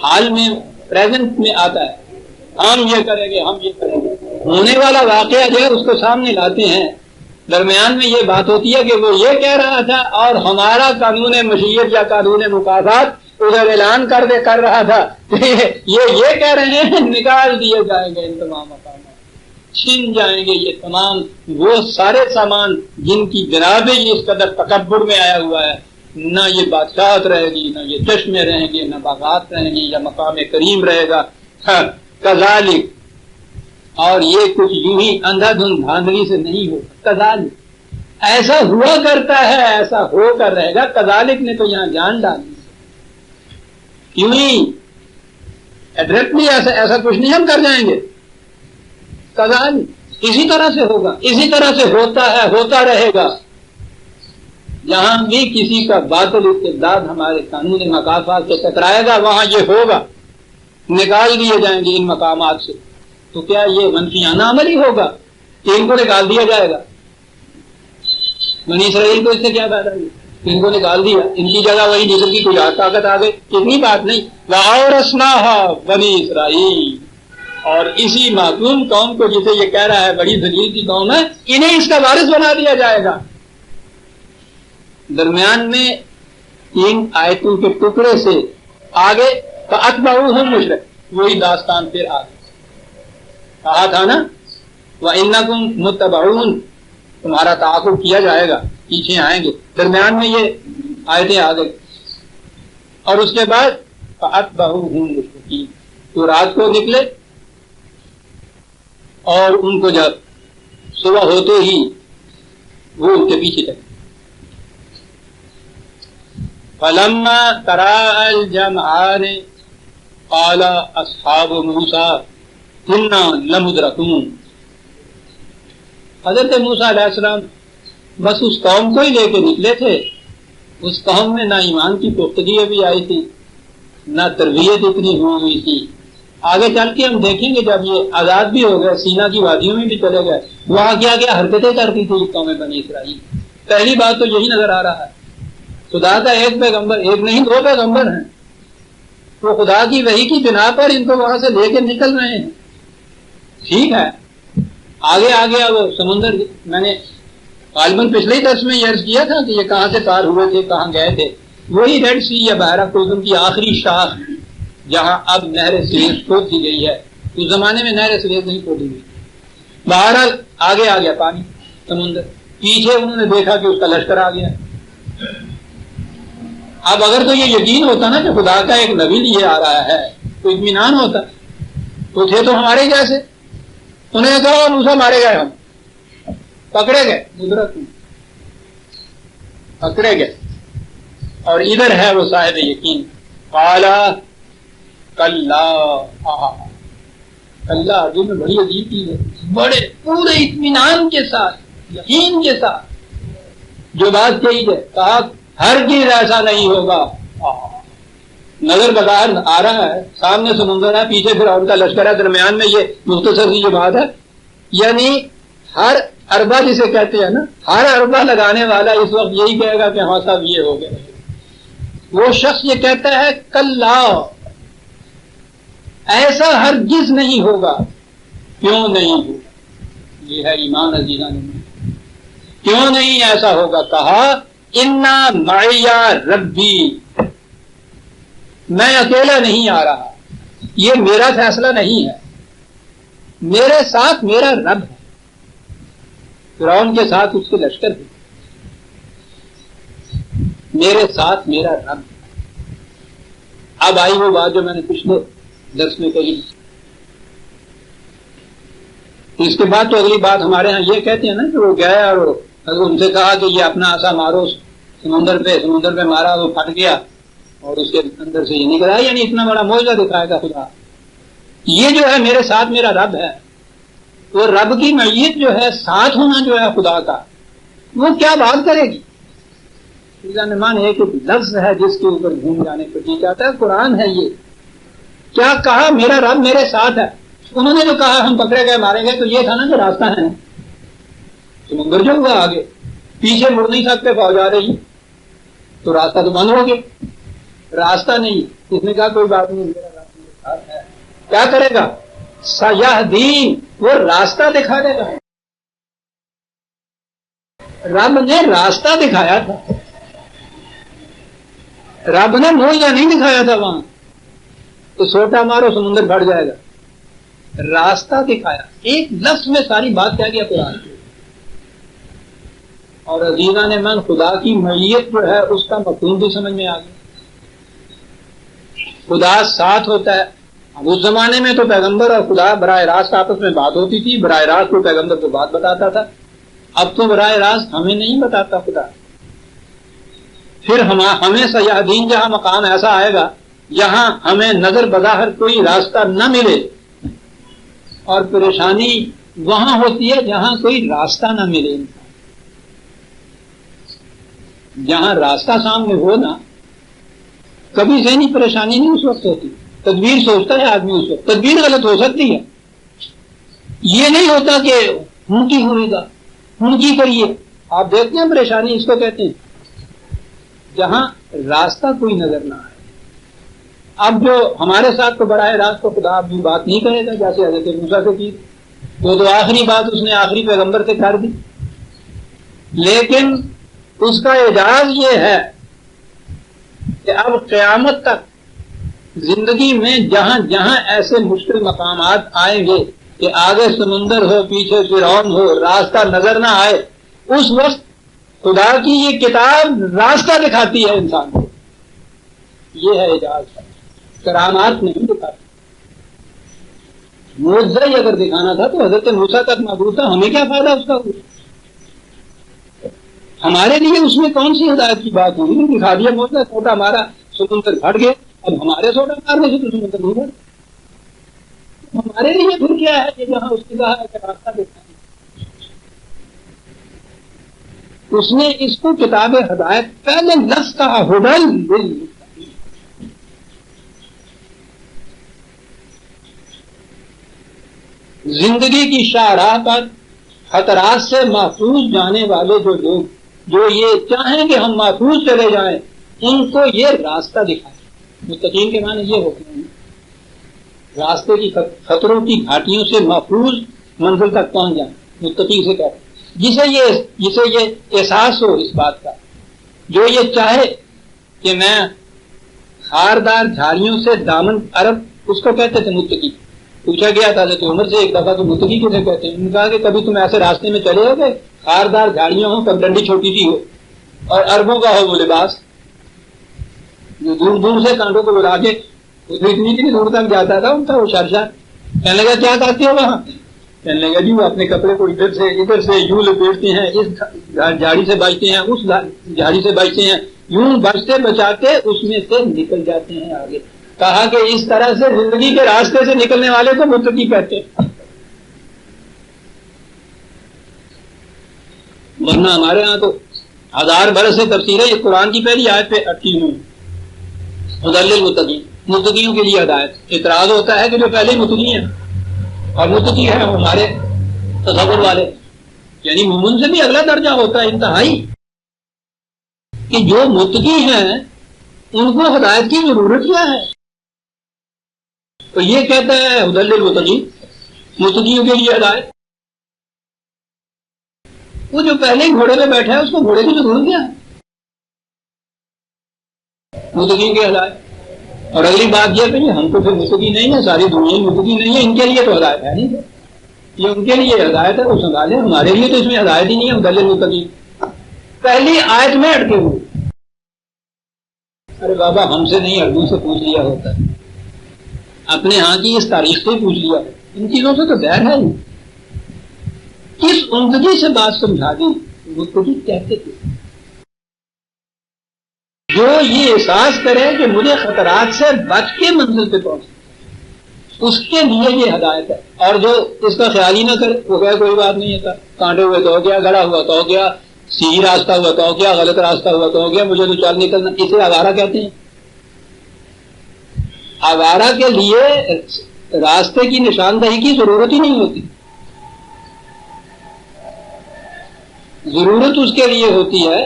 حال میں، پریزنٹ میں آتا ہے، ہم یہ کریں گے، ہم یہ کریں گے، ہونے والا واقعہ جو ہے اس کو سامنے لاتے ہیں۔ درمیان میں یہ بات ہوتی ہے کہ وہ یہ کہہ رہا تھا اور ہمارا قانون مشیت یا قانون مکافات ادھر اعلان کر رہا تھا یہ کہہ رہے ہیں نکال دیے جائیں گے ان تمام مقامات، چھن جائیں گے یہ تمام وہ سارے سامان جن کی بنا پہ یہ اس قدر تکبر میں آیا ہوا ہے۔ نہ یہ بادشاہت رہے گی، نہ یہ چشمے رہیں گے، نہ باغات رہیں گی، یا مقام کریم رہے گا۔ کذالک، اور یہ کچھ یوں ہی اندھا دھند دھاندلی سے نہیں ہوگا، کذالک ایسا ہوا کرتا ہے، ایسا ہو کر رہے گا۔ کذالک نے تو یہاں جان ڈالی، کیوں ہی ایڈریکٹلی ایسا کچھ نہیں ہم کر جائیں گے۔ کذالک اسی طرح سے ہوگا، اسی طرح سے ہوتا ہے، ہوتا رہے گا۔ جہاں بھی کسی کا باطل استبداد ہمارے قانون مکافات سے ٹکرائے گا وہاں یہ ہوگا، نکال دیے جائیں گے ان مقامات سے۔ تو کیا یہ منفیانہ عمل ہی ہوگا کہ ان کو نکال دیا جائے گا؟ بنی اسرائیل کو اس سے کیا فائدہ ہے؟ ان کو نکال دیا، ان کی جگہ وہی جسم کی کوئی اور طاقت آ گئی، اتنی بات نہیں۔ وَأَوْرَثْنَاهَا بنی اسرائیل، اور اسی معصوم قوم کو جسے یہ کہہ رہا ہے بڑی ذلیل کی قوم ہے، انہیں اس کا وارث بنا دیا جائے گا۔ درمیان میں 3 آیتوں کے ٹکڑے سے آگے فَأَتْبَعُوهُمْ مُشْرِكُونَ، وہی داستان پھر آگے کہا تھا نا وَإِنَّكُمْ مُتَّبَعُونَ، تمہارا تعاقب کیا جائے گا، پیچھے آئیں گے۔ درمیان میں یہ آیتیں آ گئی، اور اس کے بعد فَأَتْبَعُوهُمْ مُشْرِكِينَ، تو رات کو نکلے اور ان کو جب صبح ہوتے ہی وہ ان کے پیچھے چلے۔ فَلَمَّا تَرَاءَ الْجَمْعَانِ قَالَ أَصْحَابُ مُوسَىٰ إِنَّا لَمُدْرَكُونَ، حضرت موسیٰ علیہ السلام بس اس قوم کو ہی لے کے نکلے تھے. اس قوم میں نہ ایمان کی پختگی ابھی آئی تھی، نہ تربیت اتنی ہوئی تھی. آگے چل کے ہم دیکھیں گے جب یہ آزاد بھی ہو گئے، سینا کی وادیوں میں بھی چلے گئے، وہاں کیا کیا حرکتیں کرتی تھی قوم بنی اسرائیل. پہلی بات تو یہی نظر آ رہا ہے، خدا کا ایک پیغمبر، ایک نہیں 2 پیغمبر ہیں، وہ خدا کی وحی کی بنا پر ان کو وہاں سے لے کے نکل رہے ہیں. ٹھیک ہے، آگے آگے اب سمندر، میں نے غالباً پچھلے ہی درس میں یہ عرض کیا تھا کہ یہ کہاں سے پار ہوئے تھے، کہاں گئے تھے. وہی ریڈ سی یا بحیرہ کلثوم کی آخری شاخ جہاں اب نہر سویز کھود دی گئی ہے. اس زمانے میں نہر سویز نہیں کھودی ہوئی. بہرحال آگے آ گیا پانی، سمندر. پیچھے انہوں نے دیکھا کہ اس کا لشکر آ گیا. اب اگر تو یہ یقین ہوتا نا کہ خدا کا ایک نبی لیے آ رہا ہے تو اطمینان ہوتا. تو تھے تو ہمارے جیسے، انہوں نے کہا موسیٰ مارے گئے، ہم پکڑے گئے، قدرت میں پکڑے گئے. اور ادھر ہے وہ صاحب یقین، قالا کلا، اللہ اردو میں بڑی عجیب چیز ہے، بڑے پورے اطمینان کے ساتھ، یقین کے ساتھ جو بات کہی ہے، کہا ہرگز ایسا نہیں ہوگا. نظر بظاہر آ رہا ہے، سامنے سمندر ہے، پیچھے پھر ان کا لشکر ہے، درمیان میں یہ مختصر سی جو بات ہے. یعنی ہر اربا جسے کہتے ہیں نا، ہر اربا لگانے والا اس وقت یہی کہے گا کہ ہاں صاحب یہ ہو گیا. وہ شخص یہ کہتا ہے کلا، ایسا ہرگز نہیں ہوگا. کیوں نہیں ہوگا؟ یہ ہے ایمان عزیزان. کیوں نہیں ایسا ہوگا؟ کہا انا معی ربی، میں اکیلا نہیں آ رہا، یہ میرا فیصلہ نہیں ہے، میرے ساتھ میرا رب ہے. فرعون کے ساتھ اس کے لشکر ہے، میرے ساتھ میرا رب ہے. اب آئی وہ بات جو میں نے پچھلے درس میں کہی. اس کے بعد تو اگلی بات ہمارے ہاں یہ کہتے ہیں نا کہ وہ گیا اور ان سے کہا کہ یہ اپنا عصا مارو سمندر پہ مارا، وہ پھٹ گیا اور اس کے اندر سے یہ نکلا. یعنی اتنا بڑا معجزہ دکھائے گا خدا. یہ جو ہے میرے ساتھ میرا رب ہے. وہ رب کی معیت جو ہے، ساتھ ہونا جو ہے خدا کا، وہ کیا بات کرے گی؟ مان ایک لفظ ہے جس کے اوپر گھوم جانے کو جی جاتا ہے. قرآن ہے یہ. کیا کہا؟ میرا رب میرے ساتھ ہے. انہوں نے جو کہا ہم پکڑے گئے مارے گئے، تو یہ تھا نا کہ راستہ ہے، سمندر جو ہوا آگے، پیچھے مڑ نہیں سکتے، فوج آ رہی، تو راستہ تو بند ہو گیا. راستہ نہیں. اس نے کہا کوئی بات نہیں، میرا رب میرے ساتھ ہے. کیا کرے گا؟ سیہدین، وہ راستہ دکھا دے گا. رب نے راستہ دکھایا تھا، رب نے معجزہ نہیں دکھایا تھا. وہاں تو سوٹا مارو سمندر بھر جائے گا. راستہ دکھایا. ایک لفظ میں ساری بات کہہ گیا قرآن. اور عزیزان من، خدا کی معیت جو ہے اس کا مفہوم بھی سمجھ میں آ گیا. خدا ساتھ ہوتا ہے. اب اس زمانے میں تو پیغمبر اور خدا براہ راست آپس میں بات ہوتی تھی، براہ راست کو پیغمبر کو بات بتاتا تھا. اب تو براہ راست ہمیں نہیں بتاتا خدا. پھر ہمیں سیاحدین جہاں مقام ایسا آئے گا جہاں ہمیں نظر بظاہر کوئی راستہ نہ ملے. اور پریشانی وہاں ہوتی ہے جہاں کوئی راستہ نہ ملے. جہاں راستہ سامنے ہو نا، کبھی ذہنی پریشانی نہیں اس وقت ہوتی. تدبیر سوچتا ہے آدمی اس وقت، تدبیر غلط ہو سکتی ہے. یہ نہیں ہوتا کہ ہن کی ہوئے گا، ہن کی کریے. آپ دیکھتے ہیں پریشانی اس کو کہتے ہیں جہاں راستہ کوئی نظر نہ آئے. اب جو ہمارے ساتھ تو براہ راست تو خدا اب بات نہیں کرے گا جیسے حضرت موسیٰ سے کی، وہ تو آخری بات اس نے آخری پیغمبر سے کر دی. لیکن اس کا اعجاز یہ ہے کہ اب قیامت تک زندگی میں جہاں جہاں ایسے مشکل مقامات آئیں گے کہ آگے سمندر ہو، پیچھے فرعون ہو، راستہ نظر نہ آئے، اس وقت خدا کی یہ کتاب راستہ دکھاتی ہے انسان کو. یہ ہے اعجاز. کرامات نہیں دکھاتی. معجزہ ہی اگر دکھانا تھا تو حضرت موسیٰ تک محدود تھا. ہمیں کیا فائدہ اس کا؟ ہمارے لیے اس میں کون سی ہدایت کی بات ہوگی؟ دکھا دیا معجزہ، چھوٹا ہمارا سمندر پھٹ گئے. اب ہمارے چھوٹا مارنے سے تو سمندر نہیں پھٹ. ہمارے لیے پھر کیا ہے کہ جہاں اس کی راستہ دکھانا. اس نے اس کو کتاب ہدایت پہلے لفظ کہا، ہدل للمتقین۔ زندگی کی شاہراہ پر خطرات سے محفوظ جانے والے جو لوگ جو یہ چاہیں کہ ہم محفوظ چلے جائیں، ان کو یہ راستہ دکھائے۔ متقین کے معنی یہ ہوتے ہیں راستے کی خطروں کی گھاٹیوں سے محفوظ منزل تک پہنچ جائیں، متقی سے کہتے ہیں۔ جسے یہ احساس ہو اس بات کا، جو یہ چاہے کہ میں خاردار جھاڑیوں سے دامن عرب، اس کو کہتے تھے متقی۔ پوچھا گیا تھا حضرت عمر سے ایک دفعہ تو متقی کسے کہتے ہیں؟ انہوں نے کہا کہ کبھی تم ایسے راستے میں چلے ہو کہ خاردار جھاڑیاں ہوں، پگڈنڈی چھوٹی سی ہو اور عربوں کا ہو وہ لباس جو دور دور سے کانٹوں کو بلا کے اتنی دور تک جاتا تھا ان کا وہ شرشا۔ کہنے لگا کیا کرتے ہو وہاں؟ کہنے لگا جی وہ اپنے کپڑے کو ادھر سے یوں لپیٹتے ہیں، اس جھاڑی سے بچتے ہیں، اس جھاڑی سے بچتے ہیں، یوں بچتے بچاتے اس میں سے نکل جاتے ہیں آگے۔ کہا کہ اس طرح سے زندگی کے راستے سے نکلنے والے کو متقی کہتے ہیں۔ ورنہ ہمارے ہاں تو 1000 برس سے تفسیر ہے، یہ قرآن کی پہلی آیت پہ اٹکی ہوں، ہدی للمتقین، متقیوں کے لیے ہدایت۔ اعتراض ہوتا ہے کہ جو پہلے متقی ہیں اور متقی ہیں وہ ہمارے تصور والے، یعنی مومن سے بھی اگلا درجہ ہوتا ہے انتہائی، کہ جو متقی ہیں ان کو ہدایت کی ضرورت کیا ہے؟ تو یہ کہتا ہے ہدی للمتقین، متقیوں کے لیے ہدایت۔ وہ جو پہلے ہی گھوڑے پہ بیٹھا ہے اس کو گھوڑے کی ضرورت کیا ہے؟ متقین کی ہدایت۔ اور اگلی بات یہ کہ ہم تو پھر متقی نہیں ہے، ساری دنیا متقی نہیں ہے، ان کے لیے تو ہدایت ہے نہیں، یہ ان کے لیے ہدایت ہے، وہ سنبھالے، ہمارے لیے تو اس میں ہدایت ہی نہیں ہے۔ ہدی للمتقین پہلی آیت میں اٹکے ہوئے۔ ارے بابا ہم سے نہیں، اردو سے پوچھ لیا ہوتا ہے، اپنے ہاں کی اس تاریخ سے پوچھ لیا، ان چیزوں سے تو دیر ہے نہیں۔ کس عمدگی سے بات سمجھا دی، متقی کہتے تھے جو یہ احساس کرے کہ مجھے خطرات سے بچ کے منزل پہ پہنچے، اس کے لیے یہ ہدایت ہے۔ اور جو اس کا خیال ہی نہ کرے وہ کہ کوئی بات نہیں ہوتا، کانٹے ہوئے تو ہو گیا، گڑا ہوا تو ہو گیا، صحیح راستہ ہوا تو ہو گیا، غلط راستہ ہوا تو ہو گیا، مجھے تو چل نکلنا، اسے آوارہ کہتے ہیں۔ آوارہ کے لیے راستے کی نشاندہی کی ضرورت ہی نہیں ہوتی، ضرورت اس کے لیے ہوتی ہے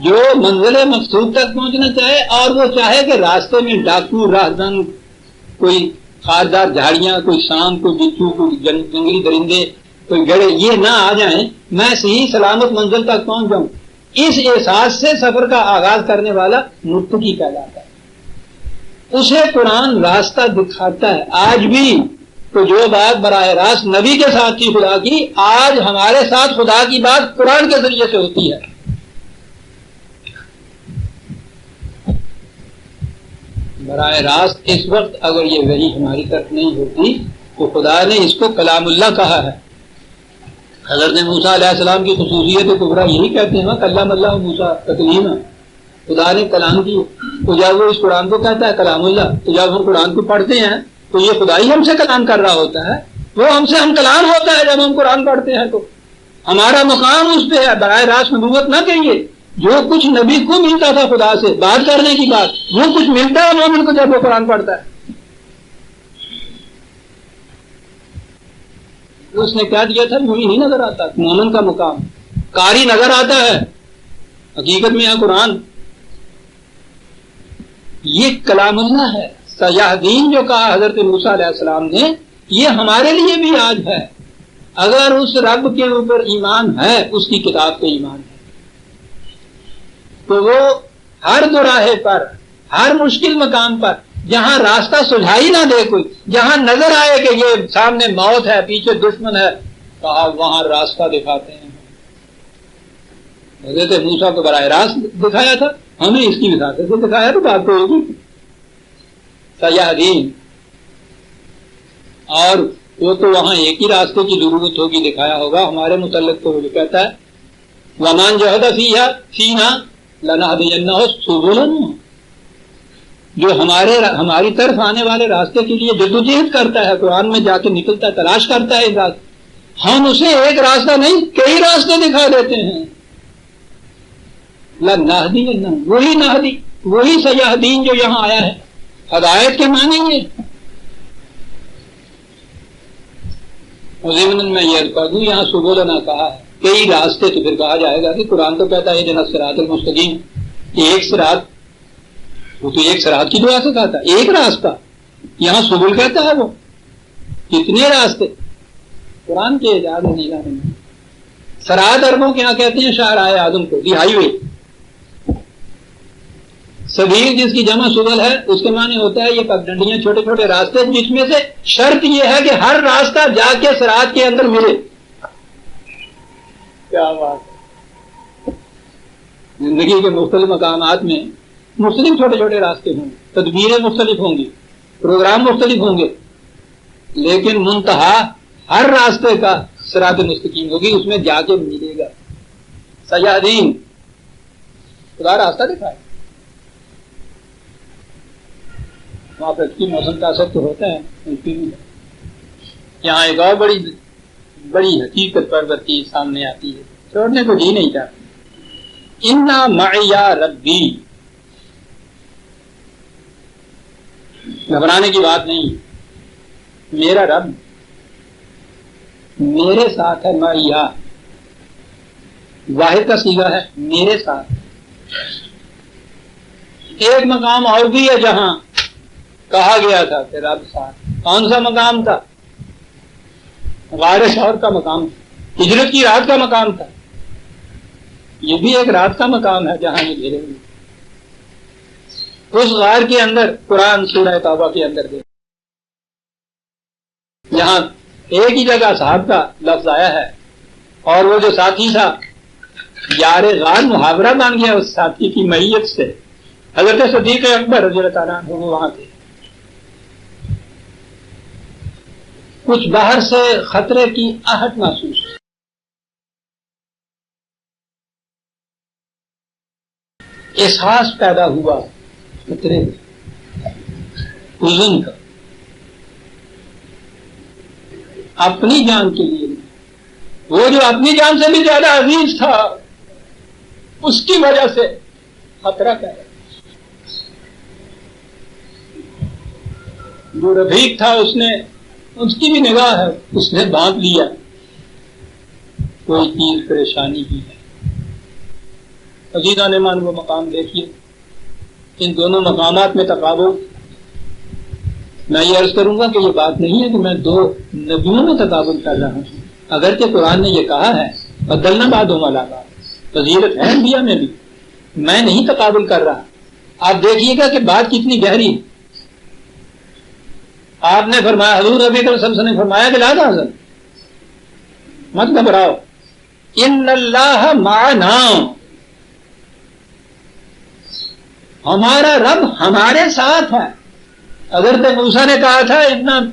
جو منزل مقصود تک پہنچنا چاہے، اور وہ چاہے کہ راستے میں ڈاکو، راہزن، کوئی خاردار جھاڑیاں، کوئی سانپ، کوئی بچھو، کوئی جنگلی درندے، کوئی گڑے، یہ نہ آ جائیں، میں صحیح سلامت منزل تک پہنچ جاؤں۔ اس احساس سے سفر کا آغاز کرنے والا متقی کہلاتا ہے۔ اسے قرآن راستہ دکھاتا ہے۔ آج بھی تو جو بات براہ راست نبی کے ساتھ تھی خدا کی، آج ہمارے ساتھ خدا کی بات قرآن کے ذریعے سے ہوتی ہے۔ براہ راست اس وقت اگر یہ وحی ہماری طرف نہیں ہوتی تو خدا نے اس کو کلام اللہ کہا ہے۔ حضرت موسیٰ علیہ السلام کی خصوصیت کبریٰ یہی کہتے ہیں، کلم اللہ موسیٰ تکلیما، خدا نے کلام کی۔ تو جب وہ اس قرآن کو کہتا ہے کلام اللہ، تو جب ہم قرآن کو پڑھتے ہیں تو یہ خدا ہی ہم سے کلام کر رہا ہوتا ہے، وہ ہم سے ہم کلام ہوتا ہے جب ہم قرآن پڑھتے ہیں۔ تو ہمارا مقام اس پہ ہے، براہ راست نبوت نہ کہیے، جو کچھ نبی کو ملتا تھا خدا سے بات کرنے کی بات، وہ کچھ ملتا ہے مومن کو جب وہ قرآن پڑھتا ہے۔ اس نے کیا دیا تھا وہی نہیں نظر آتا، مومن کا مقام قاری نظر آتا ہے، حقیقت میں ہے قرآن، یہ کلام اللہ ہے۔ سیاحدین جو کہا حضرت موسیٰ علیہ السلام نے، یہ ہمارے لیے بھی آج ہے۔ اگر اس رب کے اوپر ایمان ہے، اس کی کتاب پہ ایمان ہے، تو وہ ہر دوراہے پر، ہر مشکل مقام پر، جہاں راستہ سجھائی نہ دے کوئی، جہاں نظر آئے کہ یہ سامنے موت ہے، پیچھے دشمن ہے، کہا وہاں راستہ دکھاتے ہیں۔ حضرت موسیٰ کو براہ راست دکھایا تھا، ہمیں اس کی وضاحت سے دکھایا، تو بات تو ہوگی سیاحدین، اور وہ تو وہاں ایک ہی راستے کی ضرورت ہوگی، دکھایا ہوگا۔ ہمارے متعلق تو وہ کہتا ہے وَمَنْ جَهَدَ فِيهَا لَنَهْدِيَنَّهُ سُبُلَنَا، جو ہماری طرف آنے والے راستے کے لیے جدوجہد کرتا ہے، قرآن میں جا کے نکلتا ہے، تلاش کرتا ہے، ہم اسے ایک راستہ نہیں کئی راستے دکھا دیتے ہیں۔ لنہدینہم، وہی نہدی، وہی سیہدین جو یہاں آیا ہے، ہدایت کے معنی یہ۔ ضمن میں یہ کر دوں، یہاں سبلنا کہا ہے، کئی راستے، تو پھر کہا جائے گا کہ قرآن تو کہتا ہے جناب صراط المستقیم، ایک صراط، وہ تو ایک صراط کی دعا سے کہتا ہے ایک راستہ، یہاں سبل کہتا ہے، وہ کتنے راستے قرآن کے ایجاد نہیں لانے میں۔ صراط عربوں کے یہاں کہتے ہیں شاہراہ اعظم کو، دی ہائی وے۔ سبیل جس کی جمع سبل ہے، اس کے معنی ہوتا ہے یہ پگڈنڈیاں، چھوٹے چھوٹے راستے، جس میں سے شرط یہ ہے کہ ہر راستہ جا کے صراط کے اندر ملے۔ کیا بات ہے! زندگی کے مختلف مقامات میں مختلف چھوٹے چھوٹے راستے ہوں گے، تدبیریں مختلف ہوں گی، پروگرام مختلف ہوں گے، لیکن منتہا ہر راستے کا صراط مستقیم ہوگی، اس میں جا کے ملے گا۔ سیادین، خدا راستہ دکھائے۔ وہاں پر کی موسم کا اثر تو ہوتا ہے۔ یہاں ایک اور بڑی حقیقت پرور چیز سامنے آتی ہے، چھوڑنے کو جی نہیں چاہتی۔ انا معی ربی، گھبرانے کی بات نہیں، میرا رب میرے ساتھ ہے۔ معیہ واحد کا صیغہ ہے، میرے ساتھ۔ ایک مقام اور بھی ہے جہاں کہا گیا تھا کہ رب ساتھ، کون سا مقام تھا؟ غار شور کا مقام تھا، ہجرت کی رات کا مقام تھا۔ یہ بھی ایک رات کا مقام ہے جہاں یہ گھرے ہوئے۔ اس غار کے اندر قرآن سورہ توبہ کے اندر دے، یہاں ایک ہی جگہ صاحب کا لفظ آیا ہے، اور وہ جو ساتھی تھا یار غار محاورہ بن گیا اس ساتھی کی معیت سے۔ حضرت صدیق اکبر رضی اللہ تعالیٰ عنہ وہاں تھے۔ کچھ باہر سے خطرے کی آہٹ محسوس، احساس پیدا ہوا خطرے حزن کا، اپنی جان کے لیے، وہ جو اپنی جان سے بھی زیادہ عزیز تھا، اس کی وجہ سے خطرہ پیدا۔ جو رفیق تھا اس کی بھی نگاہ ہے، اس نے باندھ لیا کوئی چیز پریشانی کی ہے۔ عزیزان ایمان، وہ مقام دیکھیے، ان دونوں مقامات میں تقابل۔ میں یہ عرض کروں گا کہ یہ بات نہیں ہے کہ میں دو نبیوں میں تقابل کر رہا ہوں، اگرچہ قرآن نے یہ کہا ہے بدلنا بعدهم علی بعض، فضیلت ہے انبیاء میں بھی، میں نہیں تقابل کر رہا۔ آپ دیکھیے گا کہ بات کتنی گہری ہے۔ آپ نے فرمایا، حضور نبی صلی اللہ علیہ وسلم نے فرمایا کہ لا تحزن، مت گھبراؤ، ان اللہ معنا، ہمارا رب ہمارے ساتھ ہے۔ حضرت موسیٰ نے کہا تھا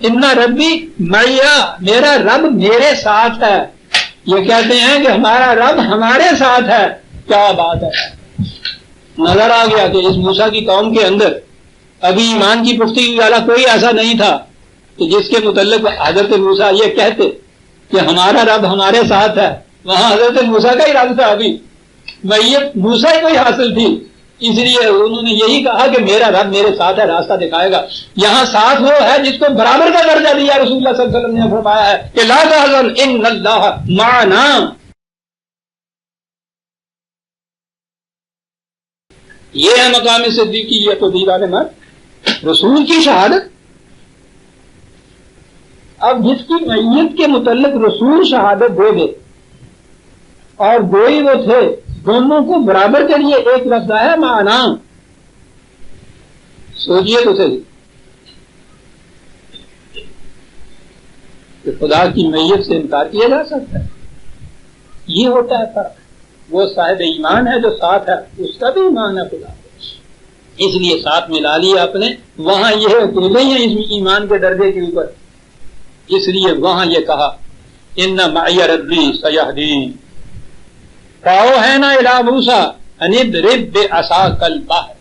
ان ربی معیا، میرا رب میرے ساتھ ہے۔ یہ کہتے ہیں کہ ہمارا رب ہمارے ساتھ ہے۔ کیا بات ہے! نظر آ گیا کہ اس موسیٰ کی قوم کے اندر ابھی ایمان کی پختگی والا کوئی ایسا نہیں تھا کہ جس کے متعلق حضرت موسیٰ یہ کہتے کہ ہمارا رب ہمارے ساتھ ہے۔ وہاں حضرت موسیٰ کا ہی رب تھا، ابھی میت موسیٰ ہی کوئی حاصل تھی، اس لیے انہوں نے یہی کہا کہ میرا رب میرے ساتھ ہے، راستہ دکھائے گا۔ یہاں ساتھ وہ ہے جس کو برابر کا درجہ دیا رسول اللہ صلی اللہ علیہ وسلم نے فرمایا ہے کہ لا تحزن ان اللہ معنا۔ یہ ہے مقام صدیقیت و دیوان مرد، رسول کی شہادت۔ اب جس کی میت کے متعلق رسول شہادت دے دے، اور گوئی وہ تھے، دونوں کو برابر کے لیے ایک لفظ ہے معنا۔ سوچئے تو صحیح کہ خدا کی میت سے انکار کیا جا سکتا ہے؟ یہ ہوتا ہے فرق۔ وہ صاحب ایمان ہے جو ساتھ ہے، اس کا بھی ایمان ہے خدا، اس لیے ساتھ ملا لیا اپنے۔ وہاں یہ اکیلے ہیں اس ایمان کے درجے کے اوپر، اس لیے وہاں یہ کہا ان معی ربی سیہدین۔ کہو ہے نا الی موسیٰ ان اضرب بعصاک البحر۔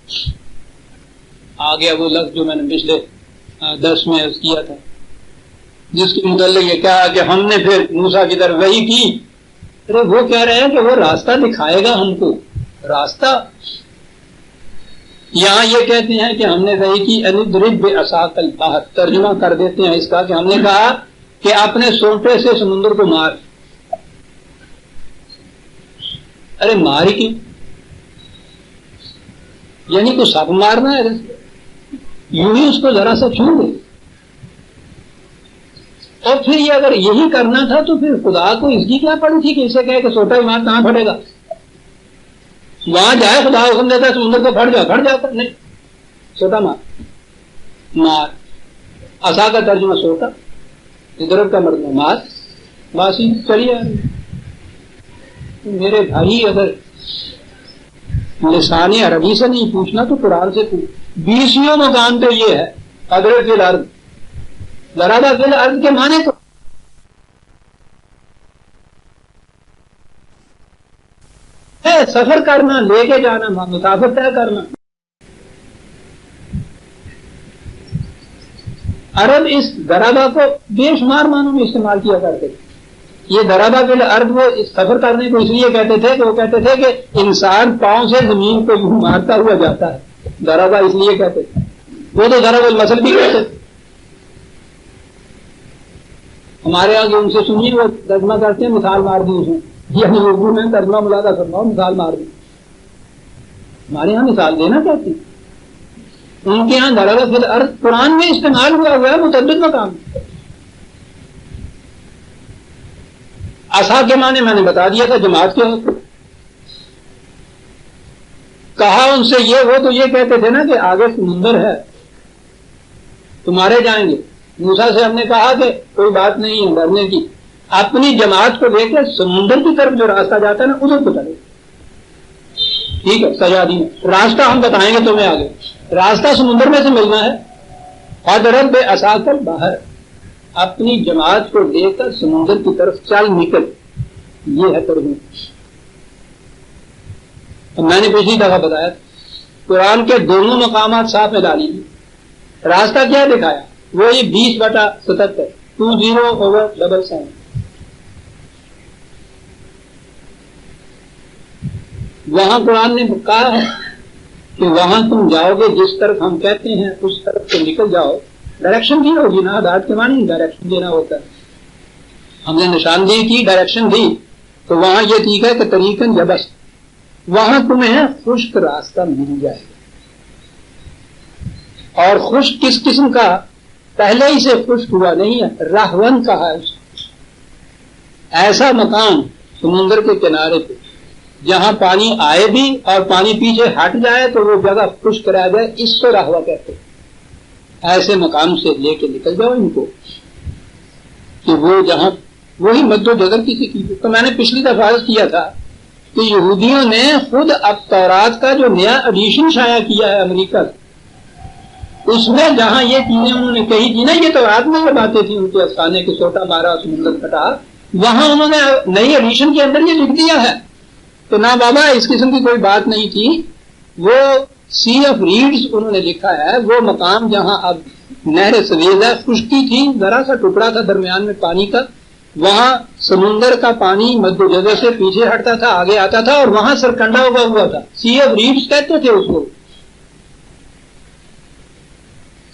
آ گیا وہ لفظ جو میں نے پچھلے درس میں عرض کیا تھا، جس کے متعلق یہ کہا کہ ہم نے پھر موسیٰ کی طرف وحی کی۔ ارے وہ کہہ رہے ہیں کہ وہ راستہ دکھائے گا ہم کو، راستہ. یہاں یہ کہتے ہیں کہ ہم نے وہی کی اندرب بعصاک البحر، ترجمہ کر دیتے ہیں اس کا کہ ہم نے کہا کہ اپنے سونٹے سے سمندر کو مار. ارے مار ہی کیوں؟ یعنی کو سب مارنا ہے؟ یوں ہی اس کو ذرا سا چھو دے. اور پھر یہ اگر یہی کرنا تھا تو پھر خدا کو اس کی کیا پڑی تھی کہ اسے کہے کہ سوٹا ہی مار، کہاں پھٹے گا؟ وہاں جائے خدا حکم دیتا ہے سمندر کو پھٹ جاتا. نہیں، سوٹا مار. عصا کا ترجمہ سوٹا، ادرب کا مطلب مار. باسی چلیے. میرے بھائی اگر لسان عربی سے نہیں پوچھنا تو قرآن سے پوچھ. 20 مقام پہ یہ ہے قدرت فی الارض. ضربہ فی الارض کے معنی تو سفر کرنا، لے کے جانا، مسافر طے کرنا. عرب اس ضربہ کو بے شمار معنوں میں استعمال کیا کرتے تھے. یہ ضربہ فی الارض وہ سفر کرنے کو اس لیے کہتے تھے کہ وہ کہتے تھے کہ انسان پاؤں سے زمین کو یوں مارتا ہوا جاتا ہے. ضربہ اس لیے کہتے تھے. وہ تو ضرب المثل بھی کہتے تھے. ہمارے یہاں جو ان سے سنیے وہ ترجمہ کرتے ہیں مثال مار دی اس نے، یعنی اردو میں ترجمہ ملازہ کرنا مثال مار دی. ہمارے یہاں مثال دینا کہتے ہیں، ان کے یہاں ضربہ فی الارض قرآن میں استعمال ہوا ہے متعدد مقام. عصا کے معنی میں نے بتا دیا تھا، جماعت کے ہوتے. کہا ان سے یہ، وہ تو یہ کہتے تھے نا کہ آگے سمندر ہے تمہارے جائیں گے. موسیٰ سے ہم نے کہا کہ کوئی بات نہیں ہے ڈرنے کی، اپنی جماعت کو لے کے سمندر کی طرف جو راستہ جاتا ہے نا ادھر کو چلے. ٹھیک ہے، سجا دی. راستہ ہم بتائیں گے تمہیں آگے. راستہ سمندر میں سے ملنا ہے. فاضرب بعصاک البحر، اپنی جماعت کو لے کر سمندر کی طرف چل نکل. یہ ہے ترجمہ. میں نے پچھلی دفعہ بتایا قرآن کے دونوں مقامات صاف میں ڈالی. راستہ کیا دکھایا؟ وہ یہ 20/77 20/7. وہاں قرآن نے کہا ہے کہ وہاں تم جاؤ گے جس طرف ہم کہتے ہیں اس طرف سے نکل جاؤ. ڈائریکشن دی ہوگی نا، ہدایت کے معنی ڈائریکشن دینا ہوتا ہے. ہم نے نشاندہی کی، ڈائریکشن دی، تو وہاں یہ ٹھیک ہے کہ طریقاً یبس، وہاں تمہیں خشک راستہ مل جائے گا. اور خشک کس قسم کا؟ پہلے ہی سے خشک ہوا نہیں ہے، رہون کہا ہے اس کو. ایسا مکان سمندر کے کنارے پہ جہاں پانی آئے بھی اور پانی پیچھے ہٹ جائے تو وہ جگہ خشک رہ جائے، اس کو رہوا کہتے ہیں. ایسے مقام سے لے کے نکل جاؤ ان کو کہ وہ جہاں وہی مد و جزر کسی کی. تو میں نے پچھلی دفعہ عرض کیا تھا کہ یہودیوں نے خود اب تورات کا جو نیا ایڈیشن شائع کیا ہے امریکہ، اس میں جہاں یہ چیزیں انہوں نے کہی تھی نا، یہ تورات میں باتیں تھیں ان کے افسانے کے سوٹا مارا سمندر پھٹا، وہاں انہوں نے نئی ایڈیشن کے اندر یہ لکھ دیا ہے. تو نہ بابا اس قسم کی کوئی بات نہیں تھی. وہ سی آف ریڈز انہوں نے لکھا ہے، وہ مقام جہاں اب نہر سویز ہے، خشکی تھی، ذرا سا ٹکڑا تھا درمیان میں پانی کا، وہاں سمندر کا پانی مد و جزر سے پیچھے ہٹتا تھا، آگے آتا تھا، اور وہاں سرکنڈا ہوا تھا. سی آف ریڈز کہتے تھے اس کو.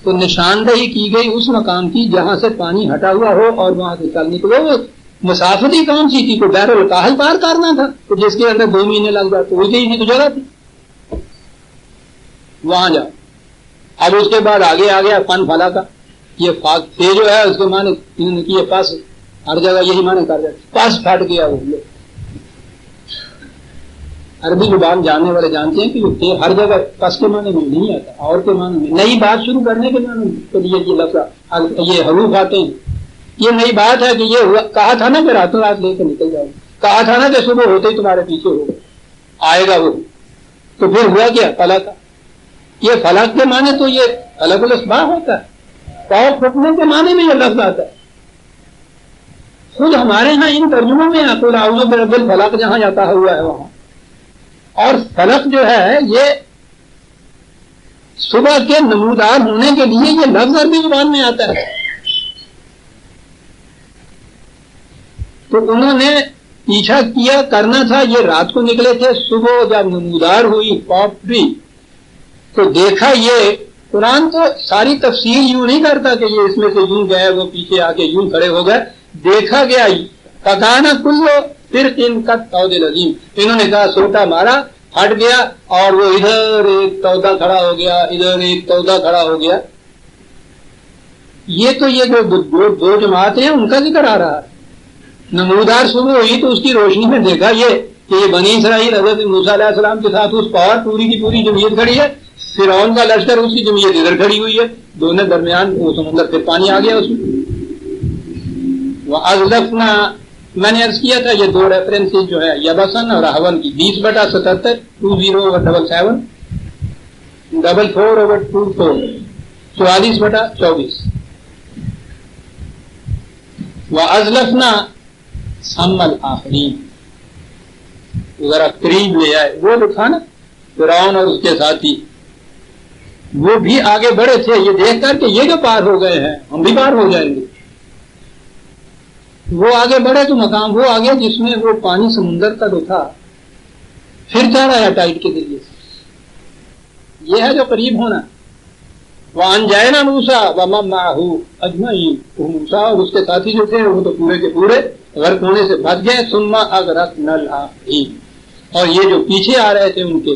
تو نشاندہی کی گئی اس مقام کی جہاں سے پانی ہٹا ہوا ہو اور وہاں سے چل نکلو. وہ مسافتی کون سی تھی؟ کوئی بحر الکاہل پار کرنا تھا تو جس کے اندر 2 مہینے لگ جاتے، وہی تو جگہ تھی، وہاں جاؤ. اب اس کے بعد آگے آ گیا فن فلا کا. یہ فے جو ہے اس کے معنی انہوں نے کیے پاس، ہر جگہ یہی معنی کر جاتے، پاس پھٹ گیا. وہ عربی زبان جاننے والے جانتے ہیں کہ یہ ہر جگہ پس کے معنی میں نہیں آتا، اور کے معنی میں نئی بات شروع کرنے کے معنی کے لیے یہ لفظ یہ حروف آتے ہیں. یہ نئی بات ہے کہ یہ ہوا، کہا تھا نا کہ راتوں رات لے کے نکل جاؤ، کہا تھا نا کہ صبح ہوتے ہی تمہارے پیچھے ہوگا آئے گا وہ. تو پھر ہوا کیا؟ فلک. یہ فلک کے معنی تو یہ فلک الاسباح ہوتا ہے، پاؤں پھٹنے کے معنی میں یہ لفظ آتا ہے. خود ہمارے ہاں ان ترجموں میں قل اعوذ برب الفلق جہاں جاتا ہوا ہے وہاں. اور فلک جو ہے یہ صبح کے نمودار ہونے کے لیے یہ لفظ عربی زبان میں آتا ہے. تو انہوں نے پیچھا کیا کرنا تھا، یہ رات کو نکلے تھے، صبح جب نمودار ہوئی پاپری تو دیکھا یہ قرآن تو ساری تفسیر یوں نہیں کرتا کہ یہ اس میں سے یوں گئے وہ پیچھے آ کے یوں کھڑے ہو گئے، دیکھا گیا پکانا کلو پھر ان کا تود لذیم، انہوں نے کہا سوٹا مارا ہٹ گیا اور وہ ادھر ایک تودا کھڑا ہو گیا ادھر ایک تودا کھڑا ہو گیا. یہ تو یہ جو دو جماعتیں ہیں ان کا ذکر آ رہا ہے. نمودار صبح ہوئی تو اس کی روشنی میں دیکھا یہ کہ یہ بنی اسرائیل حضرت موسیٰ علیہ السلام کے ساتھ اس پہاڑ پوری کی پوری جمعیت کھڑی ہے، فرعون کا لشکر اس کی جمعیت ادھر کھڑی ہوئی ہے، دونوں درمیان وہ سمندر پھر پانی آ گیا اس میں. وَأَزْلَفْنَا میں نے عرض کیا تھا یہ دو ریفرنس جو ہے یبسن اور احون کی 20/77 20/77 44/24 44/24 وَأَزْلَفْنَا ثَمَّ الْآخِرِينَ ذرا قریب لے آئے، وہ جو تھا نا فرعون اور اس کے ساتھی وہ بھی آگے بڑھے تھے، یہ دیکھ کر کہ یہ جو پار ہو گئے ہیں ہم بھی پار ہو جائیں گے. وہ آگے بڑھے تو مقام وہ آگے جس میں وہ پانی سمندر کا جو تھا پھر چڑھ آیا ٹائٹ کے ذریعے سے. یہ ہے جو قریب ہونا. وَأَنْجَيْنَا مُوسَىٰ وَمَن مَّعَهُ أَجْمَعِينَ، موسیٰ اور اس کے ساتھی جو تھے وہ تو پورے کے پورے غرق ہونے سے بچ گئے. ثُمَّ أَغْرَقْنَا الْآخِرِينَ، اور یہ جو پیچھے آ رہے تھے ان کے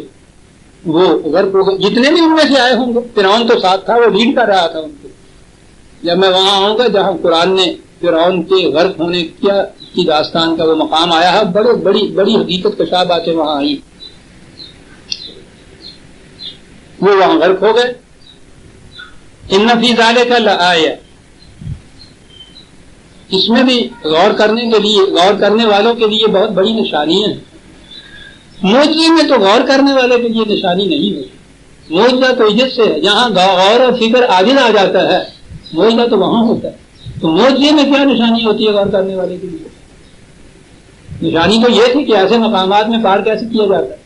وہ غرق ہو گئے، جتنے بھی ان میں سے آئے ہوں گے. فرعون تو ساتھ تھا، وہ لیڈ کر رہا تھا ان کو. جب میں وہاں آؤں گا جہاں قرآن نے فرعون کے غرق ہونے کی داستان کا وہ مقام آیا ہے، بڑی حقیقت کشا باتیں وہاں آئی. وہ وہاں غرق ہو گئے. ان فی ذالک لآیہ، اس میں بھی غور کرنے والوں کے لیے بہت بڑی نشانیاں ہیں. معجزے میں تو غور کرنے والے کے لیے نشانی نہیں ہوتی. معجزہ تو عجز سے ہے، جہاں غور اور فکر عاجز آ جاتا ہے معجزہ تو وہاں ہوتا ہے. تو معجزے میں کیا نشانی ہوتی ہے غور کرنے والے کے لیے؟ نشانی تو یہ تھی کہ ایسے مقامات میں پار کیسے کیا جاتا ہے.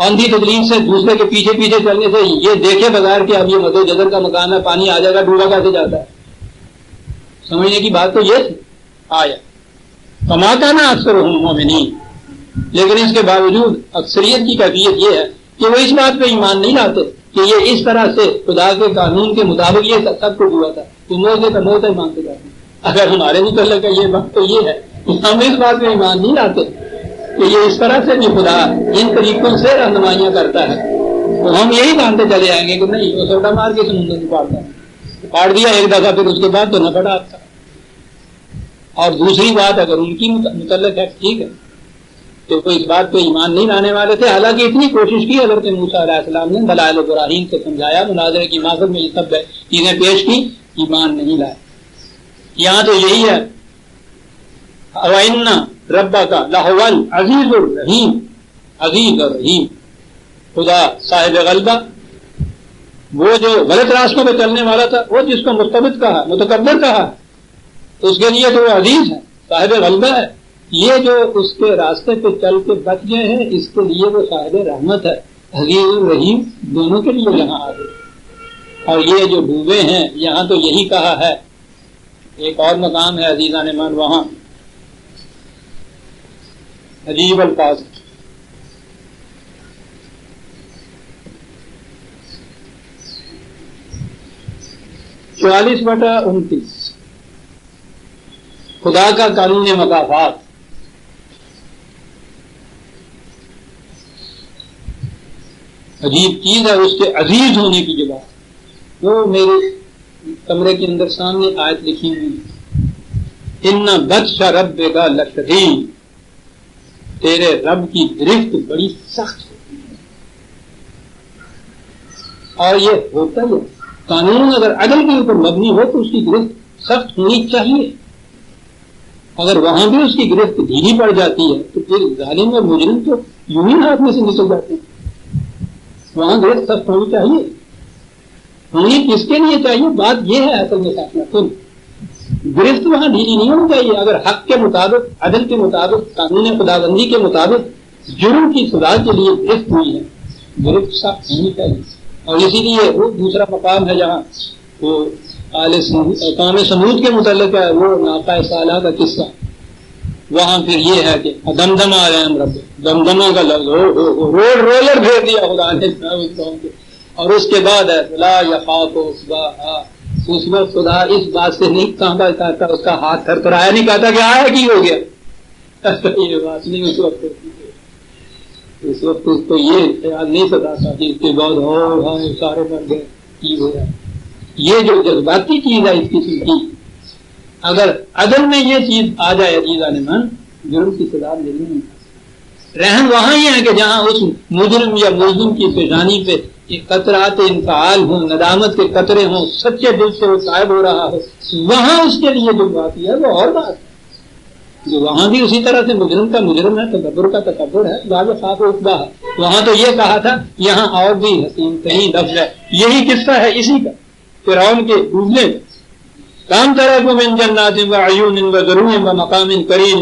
آندھی تکلیف سے دوسرے کے پیچھے پیچھے چلنے سے یہ دیکھے بغیر کہ اب یہ مد و جزر کا مقام ہے، پانی آ جائے گا، ڈوبا کیسے جاتا ہے. سمجھنے کی بات تو یہ تھی. آیا فما کان اکثرهم مومنین، لیکن اس کے باوجود اکثریت کی کیفیت یہ ہے کہ وہ اس بات پہ ایمان نہیں لاتے کہ یہ اس طرح سے خدا کے قانون کے مطابق یہ سب کچھ ہوا تھا. تو موت کا موت ہی مانتے جاتے ہیں. اگر ہمارے متعلق یہ بات تو یہ ہے کہ ہم اس بات پہ ایمان نہیں لاتے کہ یہ اس طرح سے بھی خدا ان طریقوں سے رہنمائیاں کرتا ہے، تو ہم یہی مانتے چلے آئیں گے کہ نہیں وہ سوٹا مار کے سمندر میں پاڑتا ہے، پاڑ دیا ایک دفعہ، پھر اس کے بعد تو نہ پڑا آتا. اور دوسری بات اگر ان کی متعلق ہے ٹھیک ہے، تو وہ اس بات پہ ایمان نہیں لانے والے تھے. حالانکہ اتنی کوشش کی حضرت موسیٰ علیہ السلام نے، دلائل ابراہیم سے سمجھایا، مناظرے کی ماخذ میں یہ سب چیزیں پیش کی، ایمان نہیں لائے. یہاں تو یہی ہے وَإِنَّ رَبَّكَ لَهُوَ الْعَزِيزُ الرَّحِيمُ، عزیز اور رحیم. خدا صاحب غلبہ، وہ جو غلط راستوں پہ چلنے والا تھا، وہ جس کو مستبد کہا، متکبر کہا، اس کے لیے تو وہ عزیز ہے، صاحب غلبہ ہے. یہ جو اس کے راستے پہ چل کے بچ گئے ہیں اس کے لیے وہ صاحب رحمت ہے. عزیز اور رحیم دونوں کے لیے یہاں آ گئے. اور یہ جو ڈوبے ہیں یہاں تو یہی کہا ہے. ایک اور مقام ہے عزیزان مان، وہاں عجیب الفاظ 44/29 خدا کا قانون مکافات. عجیب چیز ہے اس کے عزیز ہونے کی جگہ. وہ میرے کمرے کے اندر سامنے آیت لکھی ہوئی، ان بطش ربک لشدید، تیرے رب کی گرفت بڑی سخت ہوتی ہے. اور یہ ہوتا ہے قانون اگر عدل کے اوپر مبنی ہو تو اس کی گرفت سخت ہونی چاہیے. اگر وہاں بھی اس کی گرفت ڈھیلی پڑ جاتی ہے تو پھر ظالم اور مجرم تو یوں ہی ہاتھ میں سے نکل جاتے ہیں. وہاں گرفت سخت ہونی چاہیے. ہونی کس کے لیے چاہیے؟ بات یہ ہے اصل میں سن، گرفت وہاں ڈھیلی نہیں ہونی چاہیے. اگر حق کے مطابق، عدل کے مطابق، قانون خداوندی کے مطابق جرم کی سزا کے لیے گرفت ہوئی ہے، گرفت سخت ہونی چاہیے. اور اسی لیے وہ دوسرا مقام ہے جہاں وہ قوم سمود کے متعلق ہے، وہ ناقہ صالحہ کا قصہ وہاں پھر یہ ہے کہ دمدمہ علیہم رب، دمدمہ کا لفظ روڈ رولر بھیج دیا خدا نے اس قوم کے. اور اس کے بعد ہے لا یخاف عقباہا، اس وقت خدا اس بات سے نہیں کانپا کرتا، اس کا ہاتھ تھرتھرایا نہیں کہتا کہ آیا کی ہو گیا. یہ بات نہیں اس وقت ہوتی ہے. اس وقت اس کو یہ خیال نہیں ستاتا کہ اس کے بعد سارے مر گئے کی ہو جائے. یہ جو جذباتی چیز ہے اس قسم کی، اگر عدل میں یہ چیز آ جائے عزیزان من، جرم کی سزا ملنی نہیں. رحم وہاں ہی ہے کہ جہاں اس مجرم یا ملزم کی پیشانی پہ قطرات انفعال ہوں، ندامت کے قطرے ہوں، سچے دل سے وہ صاحب ہو رہا ہو، وہاں اس کے لیے جو بات ہے وہ اور بات ہے. جو وہاں بھی اسی طرح سے مجرم کا مجرم ہے، تکبر کا تکبر ہے، لا یخاف عقباہا. وہاں تو یہ کہا تھا، یہاں اور بھی حسین کہیں لفظ ہے. یہی قصہ ہے اسی کا، فرعون کے ڈوبنے میں. کام ترکوا من جنات وعیون وزروع ومقام کریم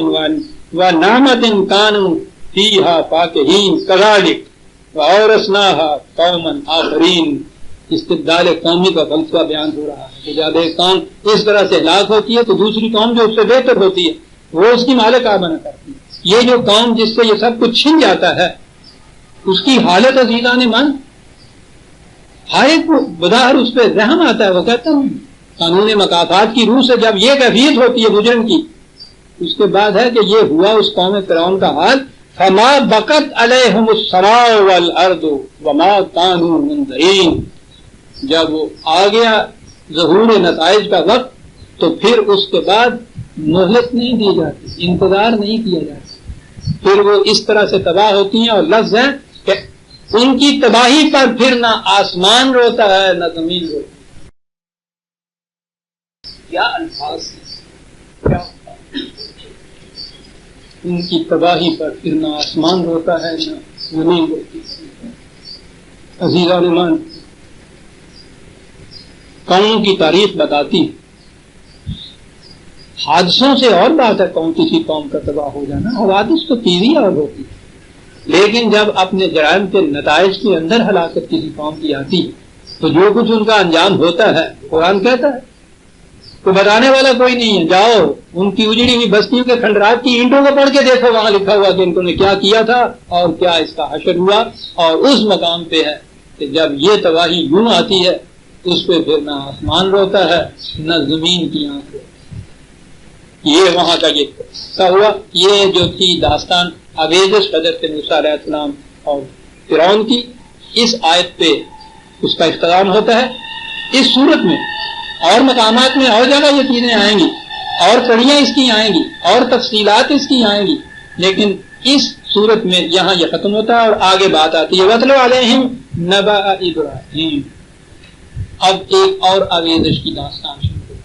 ونعمت کانوا فیہا فاکہین کذالک وَأَوْرَثْنَاهَا قَوْمًا آخَرِينَ. استبدال قومی کا فلسفہ بیان ہو رہا ہے کہ جب ایک قوم اس طرح سے ہلاک ہوتی ہے تو دوسری قوم جو اس سے بہتر ہوتی ہے وہ اس کی مالک بنا کرتی ہے. یہ جو قوم جس سے یہ سب کچھ چھن جاتا ہے اس کی حالت عزیزان من، ہر ایک کو بظاہر اس پہ رحم آتا ہے. وہ کہتا ہوں قانون مکافات کی روح سے جب یہ کیفیت ہوتی ہے مجرم کی، اس کے بعد ہے کہ یہ ہوا اس قوم فرعون کا حال. فما بقت علیہم السماء والارض وما كانوا منذرین. جب وہ آ گیا ظہور نتائج کا وقت تو پھر اس کے بعد مہلت نہیں دی جاتی، انتظار نہیں کیا جاتا، پھر وہ اس طرح سے تباہ ہوتی ہیں. اور لفظ ہے کہ ان کی تباہی پر پھر نہ آسمان روتا ہے نہ زمین روتی ہے. کیا الفاظ کیا، ان کی تباہی پر پھر نہ آسمان روتا ہے نہ زمین روتی ہے. عزیزان ایمان، قوموں کی تاریخ بتاتی ہے. حادثوں سے اور بات ہے قوم، کسی قوم کا تباہ ہو جانا، حوادث تو تیزی اور ہوتی ہے، لیکن جب اپنے جرائم کے نتائج کے اندر ہلاکت کسی قوم کی آتی ہے تو جو کچھ ان کا انجام ہوتا ہے قرآن کہتا ہے تو بتانے والا کوئی نہیں ہے. جاؤ ان کی اجڑی ہوئی بستیوں کے کھنڈرات کی اینٹوں کو پڑھ کے دیکھو، وہاں لکھا ہوا کہ انہوں نے کیا کیا تھا اور کیا اس کا حشر ہوا. اور اس مقام پہ ہے کہ جب یہ تباہی یوں آتی ہے اس پہ پھر نہ آسمان روتا ہے نہ زمین کی آنکھ روتی. یہ وہاں کا یہ قصہ ہوا. یہ جو تھی داستان آویزش حضرت موسیٰ علیہ السلام اور فرعون کی، اس آیت پہ اس کا اختتام ہوتا ہے. اس صورت میں اور مقامات میں اور جگہ یہ چیزیں آئیں گی، اور کڑیاں اس کی آئیں گی، اور تفصیلات اس کی آئیں گی، لیکن اس صورت میں یہاں یہ ختم ہوتا ہے اور آگے بات آتی ہے وَاتْلُ عَلَيْهِمْ نَبَأَ إِبْرَاهِيمَ. اب ایک اور آویزش کی داستان شروع ہوتی ہے.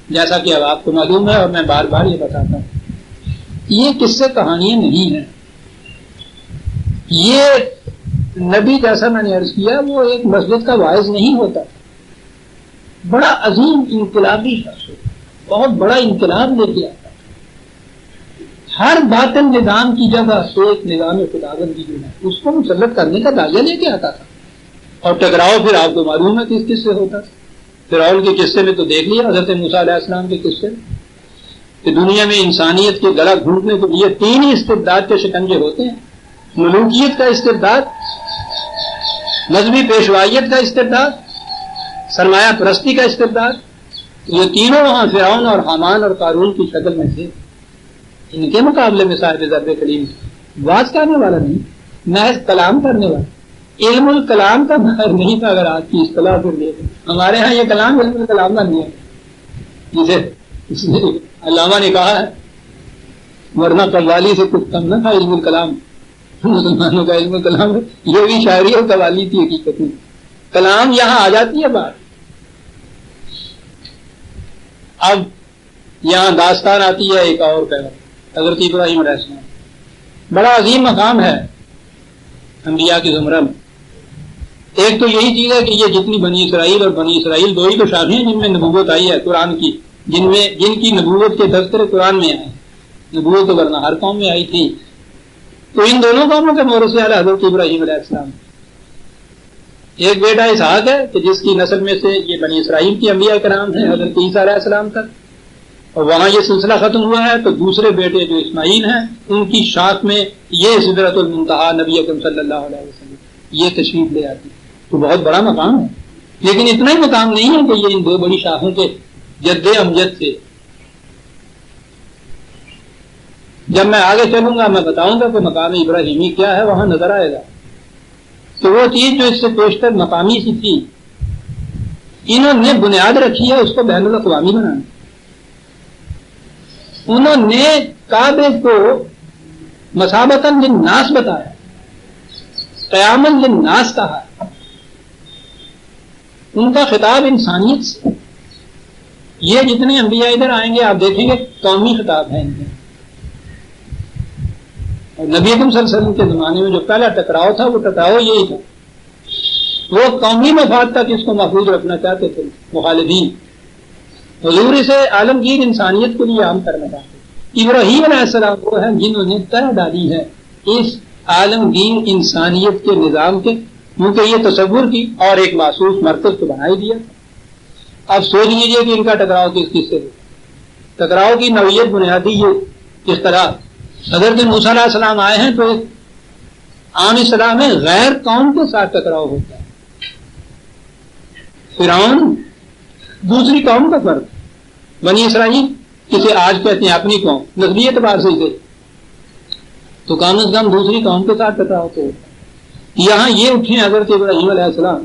جیسا کہ اب آپ کو معلوم ہے اور میں بار بار یہ بتاتا ہوں، یہ قصے کہانیاں نہیں ہیں. یہ نبی جیسا میں نے عرض کیا وہ ایک مسجد کا واعظ نہیں ہوتا، بڑا عظیم انقلابی شخص ہوتا، بہت بڑا انقلاب لے کے آتا. ہر باطن نظام کی جگہ ایک نظام خداوندی جو ہے اس کو مسلط کرنے کا دعویٰ لے کے آتا تھا. اور ٹکراؤ پھر آپ کو معلوم ہے کس کس سے ہوتا تھا. فرعون کے قصے میں تو دیکھ لیا، حضرت موسیٰ علیہ السلام کے قصے میں کہ دنیا میں انسانیت کے گلا گھونٹنے کے لیے تین ہی استبداد کے شکنجے ہوتے ہیں: ملوکیت کا استبداد، مذہبی پیشوائیت کا استبداد، سرمایہ پرستی کا استبداد. یہ تینوں وہاں فرعون اور حامان اور قارون کی شکل میں تھے. ان کے مقابلے میں صاحب ضرب کلیم بات کرنے والا نہیں، محض کلام کرنے والا. علم الکلام کا ماہر نہیں تھا. اگر آج کی اصطلاح پھر دیکھیں، ہمارے ہاں یہ کلام علم الکلام کا نہیں ہے، جسے علامہ نے کہا ہے ورنہ قوالی سے کچھ کم نہ تھا علم الکلام. مسلمانوں کا علم الکلام ہے، یہ بھی شاعری اور قوالی تھی. حقیقت میں کلام یہاں آ جاتی ہے بات. اب یہاں داستان آتی ہے ایک اور کا، حضرت ابراہیم علیہ السلام. بڑا عظیم مقام ہے انبیاء کی زمرہ میں. ایک تو یہی چیز ہے کہ یہ جتنی بنی اسرائیل اور بنی اسرائیل دو ہی تو شاخیں ہیں جن میں نبوت آئی ہے قرآن کی، جن کی نبوت کے تذکرے قرآن میں آئے. نبوت تو ورنہ ہر قوم میں آئی تھی. تو ان دونوں قوموں کے مورث اعلیٰ حضرت ابراہیم علیہ السلام. ایک بیٹا اسحاق ہے کہ جس کی نسل میں سے یہ بنی اسرائیل کی انبیاء کرام ہیں حضرت عیسیٰ علیہ السلام تک. اور وہاں یہ سلسلہ ختم ہوا ہے تو دوسرے بیٹے جو اسماعیل ہیں ان کی شاخ میں یہ سدرۃ المنتہا نبی اکرم صلی اللہ علیہ وسلم یہ تشریف لے آتی. تو بہت بڑا مقام ہے، لیکن اتنا ہی مقام نہیں ہے کہ یہ ان دو بڑی شاخوں کے جد امجد سے. جب میں آگے چلوں گا میں بتاؤں گا کہ مقام ابراہیمی کیا ہے، وہاں نظر آئے گا. تو وہ چیز جو اس سے پیشتر مقامی سی تھی انہوں نے بنیاد رکھی ہے اس کو بین الاقوامی بنانا. انہوں نے کعبے کو مثابتاً للناس بتایا، قیاماً للناس کہا. ان کا خطاب انسانیت سے. یہ جتنے انبیاء ادھر آئیں گے آپ دیکھیں گے قومی خطاب ہے ان کے. اور نبی اکرم صلی اللہ علیہ وسلم کے زمانے میں جو پہلا ٹکراؤ تھا وہ ٹکراؤ یہی تھا. وہ قومی مفاد تک اس کو محفوظ رکھنا چاہتے تھے مخالفین. حضور اسے عالمگیر انسانیت کے لیے عام کرنا چاہتے. ابراہیم علیہ السلام وہ ہیں جنہوں نے طرح ڈالی ہے اس عالمگیر انسانیت کے نظام کے، کیونکہ یہ تصور کی اور ایک محسوس مرکز کو بنائی دیا. اب سوچ لیجئے کہ ان کا ٹکراؤ کس سے. ٹکراؤ کی نوعیت بنیادی یہ اس طرح حضرت موسیٰ علیہ السلام آئے ہیں تو عام اسلام میں غیر قوم کے ساتھ ٹکراؤ ہوتا ہے. فرعون دوسری قوم کا فرد، بنی اسرائیل جسے آج کہتے ہیں اپنی قوم نسبی اعتبار سے اسے، تو کم از کم دوسری قوم کے ساتھ ٹکراؤ تو ہوتا ہے. یہاں یہ اٹھے حضرت ابراہیم علیہ السلام،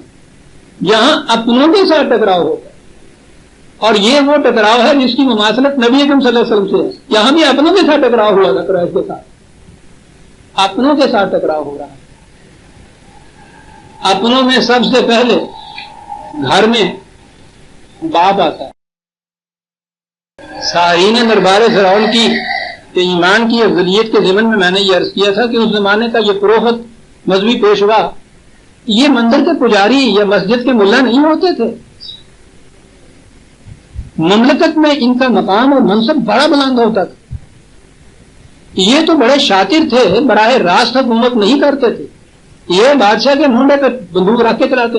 یہاں اپنوں کے ساتھ ٹکراؤ ہوتا ہے. اور یہ وہ ٹکراؤ ہے جس کی مماثلت نبی اکرم صلی اللہ علیہ وسلم سے ہے. یہاں بھی اپنوں کے ساتھ ٹکراؤ ہوا تھا، قریش کے ساتھ اپنوں کے ساتھ ٹکراؤ ہو رہا ہے. اپنوں میں سب سے پہلے گھر میں باپ آتا ہے. سارین دربار فرعون کی ایمان کی افضلیت کے ضمن میں نے یہ عرض کیا تھا کہ اس زمانے کا یہ پروہت مذہبی پیشوا یہ مندر کے پجاری یا مسجد کے ملا نہیں ہوتے تھے. مملکت میں ان کا مقام اور منصب بڑا بلند ہوتا تھا. یہ تو بڑے شاطر تھے، براہ راست حکومت نہیں کرتے تھے. یہ بادشاہ کے منڈے پہ بندوق رکھ کے چلاتے،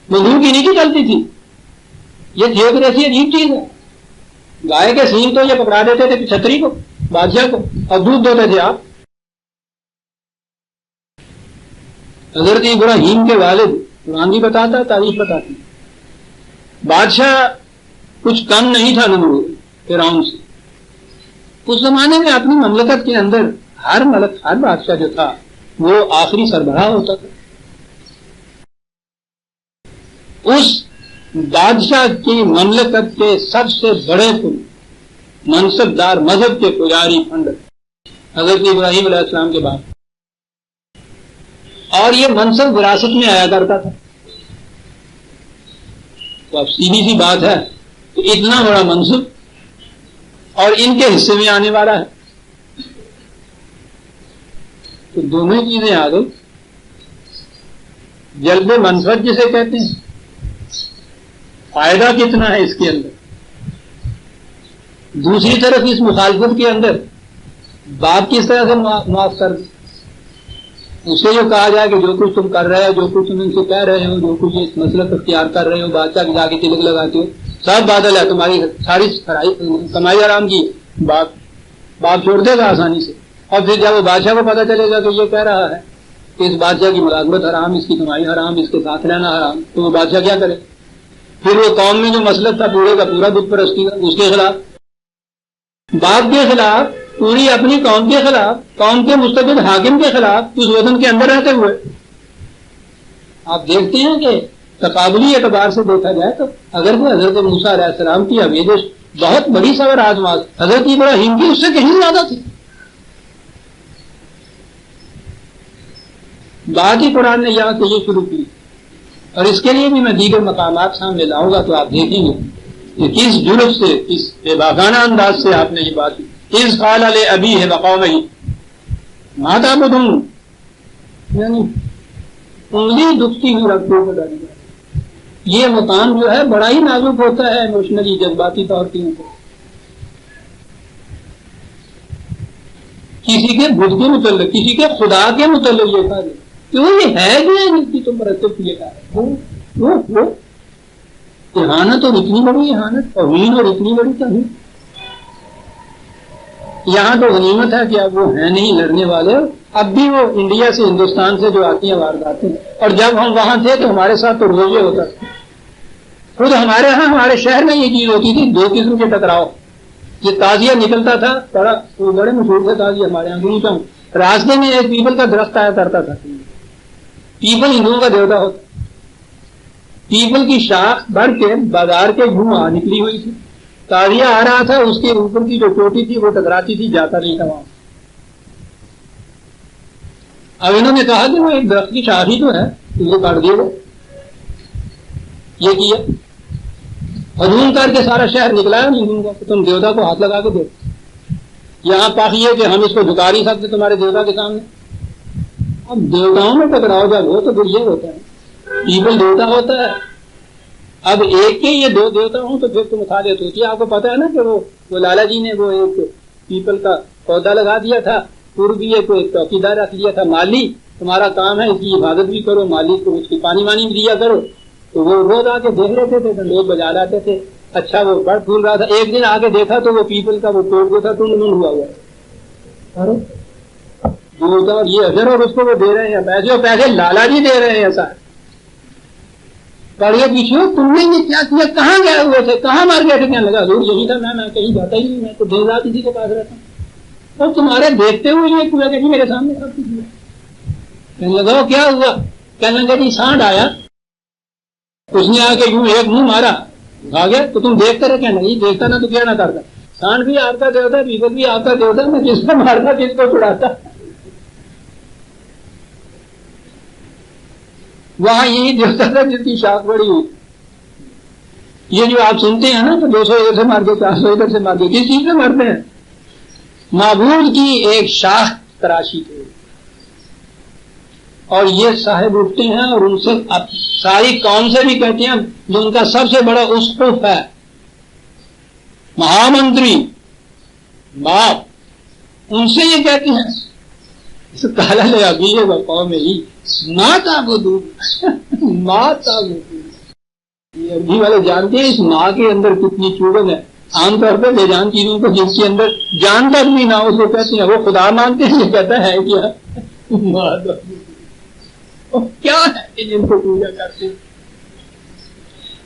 بندوق ہی نہیں کی چلتی تھی. یہ تھی ایک ایسی عجیب چیز ہے. گائے کے سینگ تو یہ پکڑا دیتے تھے چھتری کو بادشاہ کو اور دودھ دیتے تھے آپ. حضرت ابراہیم کے والد قرآن بھی بتاتا ہے، تاریخ بتاتی. بادشاہ کچھ کم نہیں تھا نمرود فرعون سے. اس زمانے میں اپنی مملکت کے اندر ہر بادشاہ جو تھا وہ آخری سربراہ ہوتا تھا. اس بادشاہ کی مملکت کے سب سے بڑے منصب دار مذہب کے پجاری پنڈت حضرت ابراہیم علیہ السلام کے بعد، اور یہ منصب وراثت میں آیا کرتا تھا. تو اب سیدھی سی بات ہے کہ اتنا بڑا منصب اور ان کے حصے میں آنے والا ہے تو دونوں چیزیں آ گئی. جلب منفعت جسے کہتے ہیں، فائدہ کتنا ہے اس کے اندر. دوسری طرف اس مخالفت کے اندر باپ کس طرح سے معاف کر دے. اسے جو کہا جائے کہ جو کچھ تم کر رہے ہو، جو کچھ تم ان سے کہہ رہے ہو، جو کچھ اس مسلک اختیار کر رہے ہو، بادشاہ کی جا کے تلک لگاتے ہو، سب بادل ہے، تمہاری ساری کمائی آرام کی. باپ چھوڑ دے گا آسانی سے. اور پھر جب وہ بادشاہ کو پتا چلے گا کہ یہ کہہ رہا ہے کہ اس بادشاہ کی ملازمت حرام، اس کی کمائی حرام، اس کے ساتھ رہنا حرام، تو وہ بادشاہ کیا کرے؟ پھر وہ قوم میں جو مسلک تھا پورے کا پورا بت پرستی کا، اس کے خلاف، باپ کے خلاف، پوری اپنی قوم کے خلاف، قوم کے مستقل حاکم کے خلاف، اس وطن کے اندر رہتے ہوئے. آپ دیکھتے ہیں کہ تقابلی اعتبار سے دیکھا جائے تو اگر کہ حضرت موسیٰ علیہ السلام کی آمیزش بہت بڑی صبر آزمائش حضرت ابراہیم کی اس سے کہیں زیادہ تھی. بات ہی قرآن نے یہاں سے یہ شروع کی، اور اس کے لیے بھی میں دیگر مقامات سامنے لاؤں گا تو آپ دیکھیں گے کہ کس جرت سے، کس بے باکانہ انداز سے آپ نے یہ بات کی. اس قال لأبیہ وقومہ ما تعبدون، یعنی انگلی دکھتی ہوئی رکھوں کو ڈالی جائے. یہ مقام جو ہے بڑا ہی نازک ہوتا ہے ایموشنلی، جذباتی طور پر. کسی کے بدھ کے متعلق، کسی کے خدا کے متعلق یہ کہا جائے کہ وہ یہ ہے جو ہے جس کی تم مرتب کیے گا. احانت اور اتنی بڑی احانت، توہین اور اتنی بڑی توہین. یہاں تو غنیمت ہے کہ اب وہ ہیں نہیں لڑنے والے، اب بھی وہ انڈیا سے ہندوستان سے جو آتی ہیں وارداتیں، اور جب ہم وہاں تھے تو ہمارے ساتھ تو روزے ہوتا تھا. خود ہمارے ہاں ہمارے شہر میں یہ چیز ہوتی تھی، 2 قسم کے ٹکراؤ. یہ تازیہ نکلتا تھا، بڑے مشہور تھے تازیہ ہمارے یہاں سنتا ہوں. راستے میں ایک پیپل کا درخت آیا کرتا تھا. پیپل ہندوؤں کا دیوتا ہوتا. پیپل کی شاخ بڑھ کے بازار کے یوں نکلی ہوئی تھی. تازیہ آ رہا تھا، اس کے اوپر کی جو چوٹی تھی وہ ٹکراتی تھی، جاتا نہیں تھا وہاں. اب انہوں نے کہا کہ وہ ایک درخت کی شاخ ہی تو ہے، وہ کاٹ دیا گیا. یہ کیا ہجوم کر کے سارا شہر نکلا ہے نہیں کا کہ تم دیوتا کو ہاتھ لگا کے دو. یہاں پاک یہ کہ ہم اس کو جھکا نہیں سکتے تمہارے دیوتا کے سامنے. اب دیوتاؤں میں ٹکراؤ جب ہو تو پھر یہ ہوتا ہے، پیپل دیوتا ہوتا ہے. اب ایک کے یہ 2 دیوتا ہوں تو پھر تم مخالفت ہوتی ہے. آپ کو پتا ہے نا کہ وہ لالا جی نے وہ ایک پیپل کا پودا لگا دیا تھا، پوربیے کو ایک چوکیدار رکھ دیا تھا، مالی تمہارا کام ہے اس کی حفاظت بھی کرو، مالی کو اس کی پانی وانی بھی دیا کرو. تو وہ روز آ کے دیکھ لیتے تھے، ڈنڈوت بجا لاتے تھے. اچھا وہ بڑ پھول رہا تھا، ایک دن آ کے دیکھا تو وہ پیپل کا وہ توڑ جو تھا ٹنڈ ہوا ہوا. ارے دیوتا اور یہ اثر، اور اس کو وہ دے رہے ہیں پیسے، اور پیسے لالا جی دے رہے ہیں. ایسا پڑھے پیچھے تم نے یہ کیا کیا، کہاں گئے ہوئے تھے، کہاں مار گئے تھے؟ کہنے لگا حضور یہی تھا، میں کہیں جاتا ہی نہیں، میں تو دیر رات اسی کے پاس رہتا ہوں. اور تمہارے دیکھتے ہوئے یہ پورا کہ میرے سامنے سب کچھ ہوا. کہنے لگا وہ کیا ہوا؟ کہنے لگا جی سانڈ آیا، اس نے آ کے یوں ایک منہ مارا بھاگ گیا. تو تم دیکھتے رہے؟ کہنا نہیں دیکھتا نا تو کیا نہ کرتا. سانڈ بھی آپ کا دیوتا، پیپل بھی آپ کا دیوتا، میں کس کو مارتا کس کو چھڑاتا. وہاں یہی دیوتا تھا جس کی شاخ بڑی ہوئی. یہ جو آپ سنتے ہیں نا تو 200 ادھر سے مار کے 400 ادھر سے مار کے، کس چیز سے مارتے ہیں؟ معبود کی ایک شاخ تراشی تھی، اور یہ صاحب اٹھتے ہیں اور ان سے اب ساری قوم سے بھی کہتے ہیں، جو ان کا سب سے بڑا اسقف ہے، مہامنتری باپ، ان سے یہ کہتے ہیں اس کالا لے ابھی قوم میں ہی ماں تعبدو ماں تعبدو. یہ عربی والے جانتے ہیں اس ماں کے اندر کتنی چوڑن ہے. عام طور پر بے جان چیزوں کو جن کے اندر جان تک بھی نہ اس کو کہتے ہیں وہ خدا مانتے ہیں. یہ کہتا ہے کیا ماں کیا ہے کہ جن کو پوجا کرتے ہیں.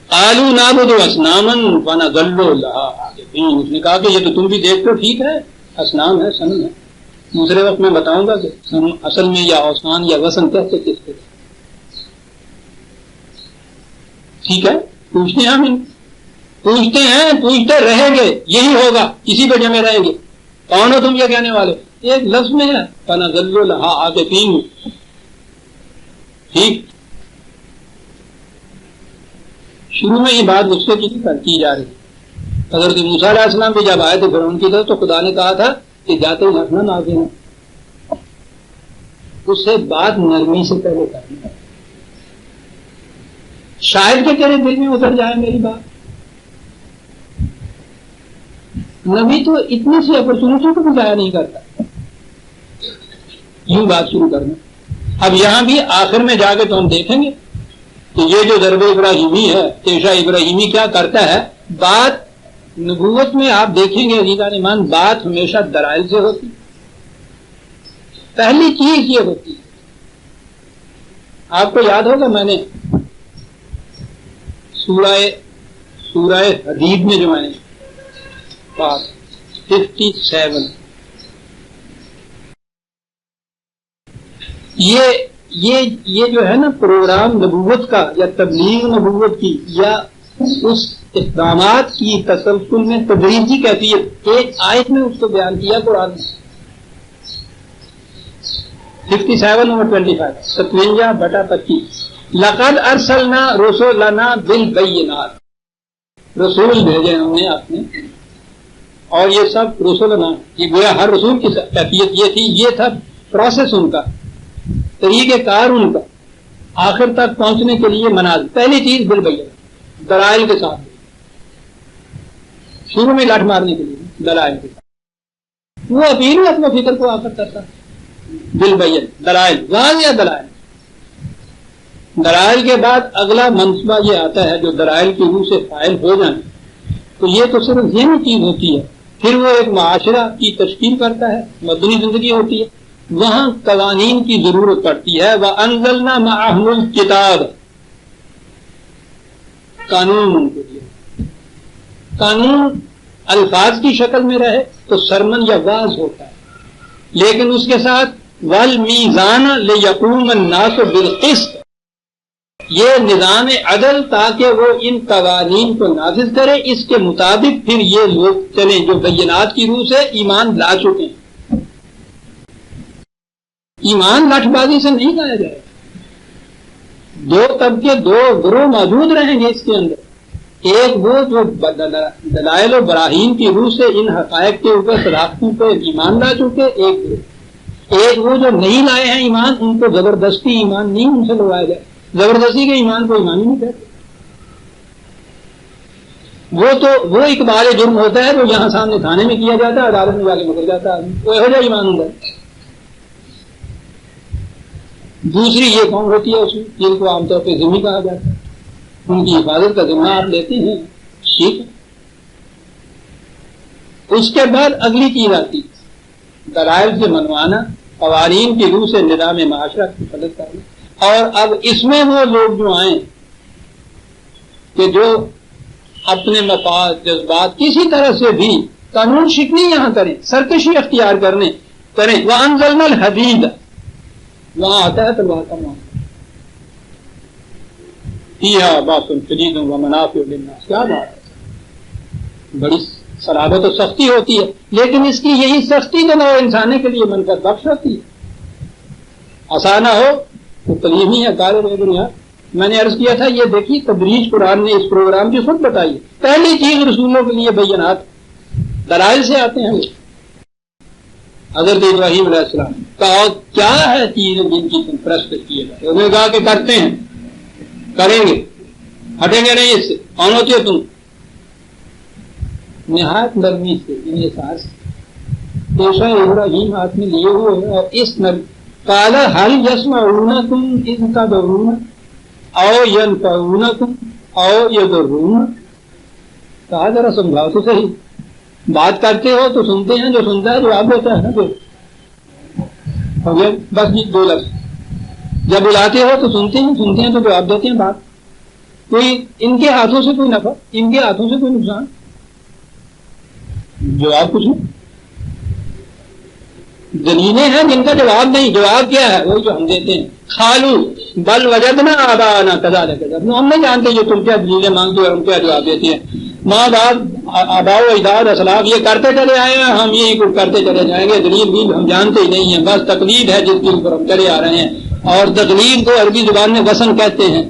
قالوا نعبد اصناما ونظل لها عاکفین. اس نے کہا کہ یہ تو تم بھی دیکھتے ہو، ٹھیک ہے اصنام ہے، صنم ہے. دوسرے وقت میں بتاؤں گا کہ اصل میں یا اوثان یا وثن کہتے کس کو. ٹھیک ہے پوچھتے ہیں، ہم پوچھتے ہیں، پوچھتے رہیں گے، یہی ہوگا، اسی پہ جمے رہیں گے. کون ہو تم یہ کہنے والے؟ ایک لفظ میں ہے فنظل لها عاکفین. ٹھیک شروع میں یہ بات غصے کی جا رہی. حضرت موسیٰ علیہ السلام بھی جب آئے تھے فرعون کی طرف تو خدا نے کہا تھا کہ جاتے ہی ہنسنا نہ دینا، اس سے بات نرمی سے پہلے کرنا، شاید کہ تیرے دل میں اتر جائے میری بات. نبی تو اتنی سی اپرچونٹی کو بھی ضائع نہیں کرتا. یوں بات شروع کرنا. اب یہاں بھی آخر میں جا کے تو ہم دیکھیں گے کہ یہ جو ضرب ابراہیمی ہے، تیشہ ابراہیمی کیا کرتا ہے. بات نبوت میں آپ دیکھیں گے عزیزان ایمان، بات ہمیشہ دلائل سے ہوتی. پہلی چیز یہ ہوتی ہے، آپ کو یاد ہوگا میں نے سورہ حدید میں جو میں نے 57 یہ جو ہے نا پروگرام نبوت کا یا تبلیغ نبوت کی یا اس اقدامات کی تسلسل میں تدریجی کیفیت ایک آیت میں اس کو بیان کیا قرآن نے. 57/25 57/25 لقد ارسلنا رسلنا بالبینات. رسول بھیجے ہم نے اپنے، اور یہ سب رسولنا، یہ گویا ہر رسول کی کیفیت یہ تھی، یہ تھا پروسیس ان کا، طریقہ کار ان کا آخر تک پہنچنے کے لیے منازل. پہلی چیز بالبینات، دلائل کے ساتھ، شروع میں لاٹھ مارنے کے لیے دلائل کے ساتھ. وہ اپیل اپنے فکر کو آخر کرتا بالبین، دلائل، واضح دلائل. دلائل کے بعد اگلا منصبہ یہ آتا ہے جو دلائل کی روح سے فائل ہو جائیں. تو یہ تو صرف ذہنی چیز ہوتی ہے، پھر وہ ایک معاشرہ کی تشکیل کرتا ہے، مدنی زندگی ہوتی ہے، وہاں قوانین کی ضرورت پڑتی ہے۔ وَأَنزَلْنَا مَعَهُمُ الْكِتَابَ، قانون ان کے لیے، قانون الفاظ کی شکل میں رہے تو سرمن یا واز ہوتا ہے، لیکن اس کے ساتھ وَالْمِيزَانَ لِيَقُومَ النَّاسُ بِالْقِسْطِ، یہ نظام عدل تاکہ وہ ان قوانین کو نافذ کرے، اس کے مطابق پھر یہ لوگ چلیں جو بینات کی روح سے ایمان لا چکے ہیں۔ ایمان لٹھ بازی سے نہیں لایا جائے، دو طبقے، دو گروہ موجود رہیں گے اس کے اندر، ایک وہ جو دلائل و براہین کی روح سے ان حقائق کے اوپر صداقتوں پہ ایمان لا چکے، ایک وہ جو نہیں لائے ہیں ایمان، ان کو زبردستی ایمان نہیں ان سے لوایا جائے، زبردستی کے ایمان کو ایمان ہی نہیں کہتے۔ وہ اقبال جرم ہوتا ہے جو یہاں سامنے تھانے میں کیا جاتا ہے، عدالت میں جا کے مکر جاتا ہے، وہ یہو جا ایمان ہوتا ہے۔ دوسری یہ قوم ہوتی ہے اس میں جن کو عام طور پہ ذمہ کہا جاتا ہے، ان کی حفاظت کا ذمہ آپ لیتے ہیں، ٹھیک ہے۔ اس کے بعد اگلی چیز آتی ہے دلائل سے منوانا، قوانین کی روح سے نظام معاشرہ کی مدد کرنا، اور اب اس میں وہ لوگ جو آئیں کہ جو اپنے مفاد، جذبات، کسی طرح سے بھی قانون شکنی یہاں کریں، سرکشی اختیار کریں۔ وَأَنزَلْنَا الْحَدِيدَ، وہاں آتا ہے تلوار کا معاملہ، فِيهَا بَأْسٌ شَدِيدٌ وَمَنَافِعُ لِلنَّاسِ، کیا بات ہے، بڑی صلابت و سختی ہوتی ہے، لیکن اس کی یہی سختی تو نہ انسانے کے لیے منفعت بخش ہوتی ہے۔ آسانہ ہو تو تلیم ہی ہے کار دنیا۔ میں نے عرض کیا تھا یہ دیکھیے تدریج قرآن نے اس پروگرام کی خود بتائی، پہلی چیز رسولوں کے لیے بینات دلائل سے آتے ہیں۔ حضرت ابراہیم علیہ السلام کہا کیا ہے چیز جن کی تم پرست کیے جائے، انہوں نے کہا کہ کرتے ہیں، کریں گے، ہٹیں گے نہیں اس سے، کون ہوتی ہو تم؟ نہایت نرمی سے انہیں سانس پیشہ ابراہیم ہاتھ میں لیے ہوئے، اور اس نرمی قال هل يسمعونكم اذ تدعون او ينفعونكم او يضرون، کہا ذرا سمجھاؤ تو صحیح، بات کرتے ہو تو سنتے ہیں، جو سنتا ہے جواب دیتا ہے نا، ہو گیا بس جی دو لفظ، جب بلاتے ہو تو سنتے ہیں تو جواب دیتے ہیں، بات کوئی ان کے ہاتھوں سے کوئی نفع، ان کے ہاتھوں سے کوئی نقصان، جواب کچھ نہیں، دلیلیں ہیں جن کا جواب نہیں، جواب کیا ہے وہی جو ہم دیتے ہیں، خالو بل وجدنا آباءنا کذالک، ہم نہیں جانتے جو تم کیا دلیلیں مانگتے اور ہم کیا جواب دیتے ہیں، ماں باپ آباء و اجداد اسلاف یہ کرتے چلے آئے ہیں، ہم یہی کچھ کرتے چلے جائیں گے، دلیل ہم جانتے ہی نہیں ہیں، بس تقلید ہے جس کے اوپر ہم چلے آ رہے ہیں، اور تقلید کو عربی زبان میں وسن کہتے ہیں،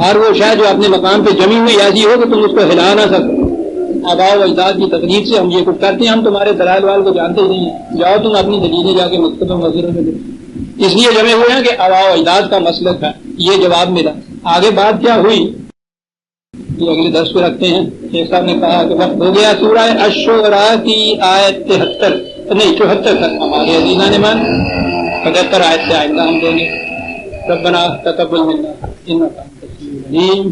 اور وہ شاید جو اپنے مقام پہ جمی ہوئی ایسی ہو کہ تم اس کو ہلا نہ سکو، آباء و اجداد کی تقلید سے ہم یہ کچھ کرتے ہیں، ہم تمہارے دلائل وال کو جانتے ہی نہیں ہیں، جاؤ تم اپنی دلیلیں جا کے مکتب وزیروں میں دو، اس لیے جمے ہوئے ہیں کہ آباء و اجداد کا مسلک ہے، یہ جواب ملا۔ آگے بات کیا ہوئی یہ اگلے درس پہ رکھتے ہیں۔ شیخ صاحب نے کہا کہ وقت ہو گیا، سورہ الشعراء کی آیت 74 تک ہمارے عزیزان نے مان، 75 آیت سے آئندہ ہم دیں گے۔ ربنا تقبل منا انک انت السمیع العلیم۔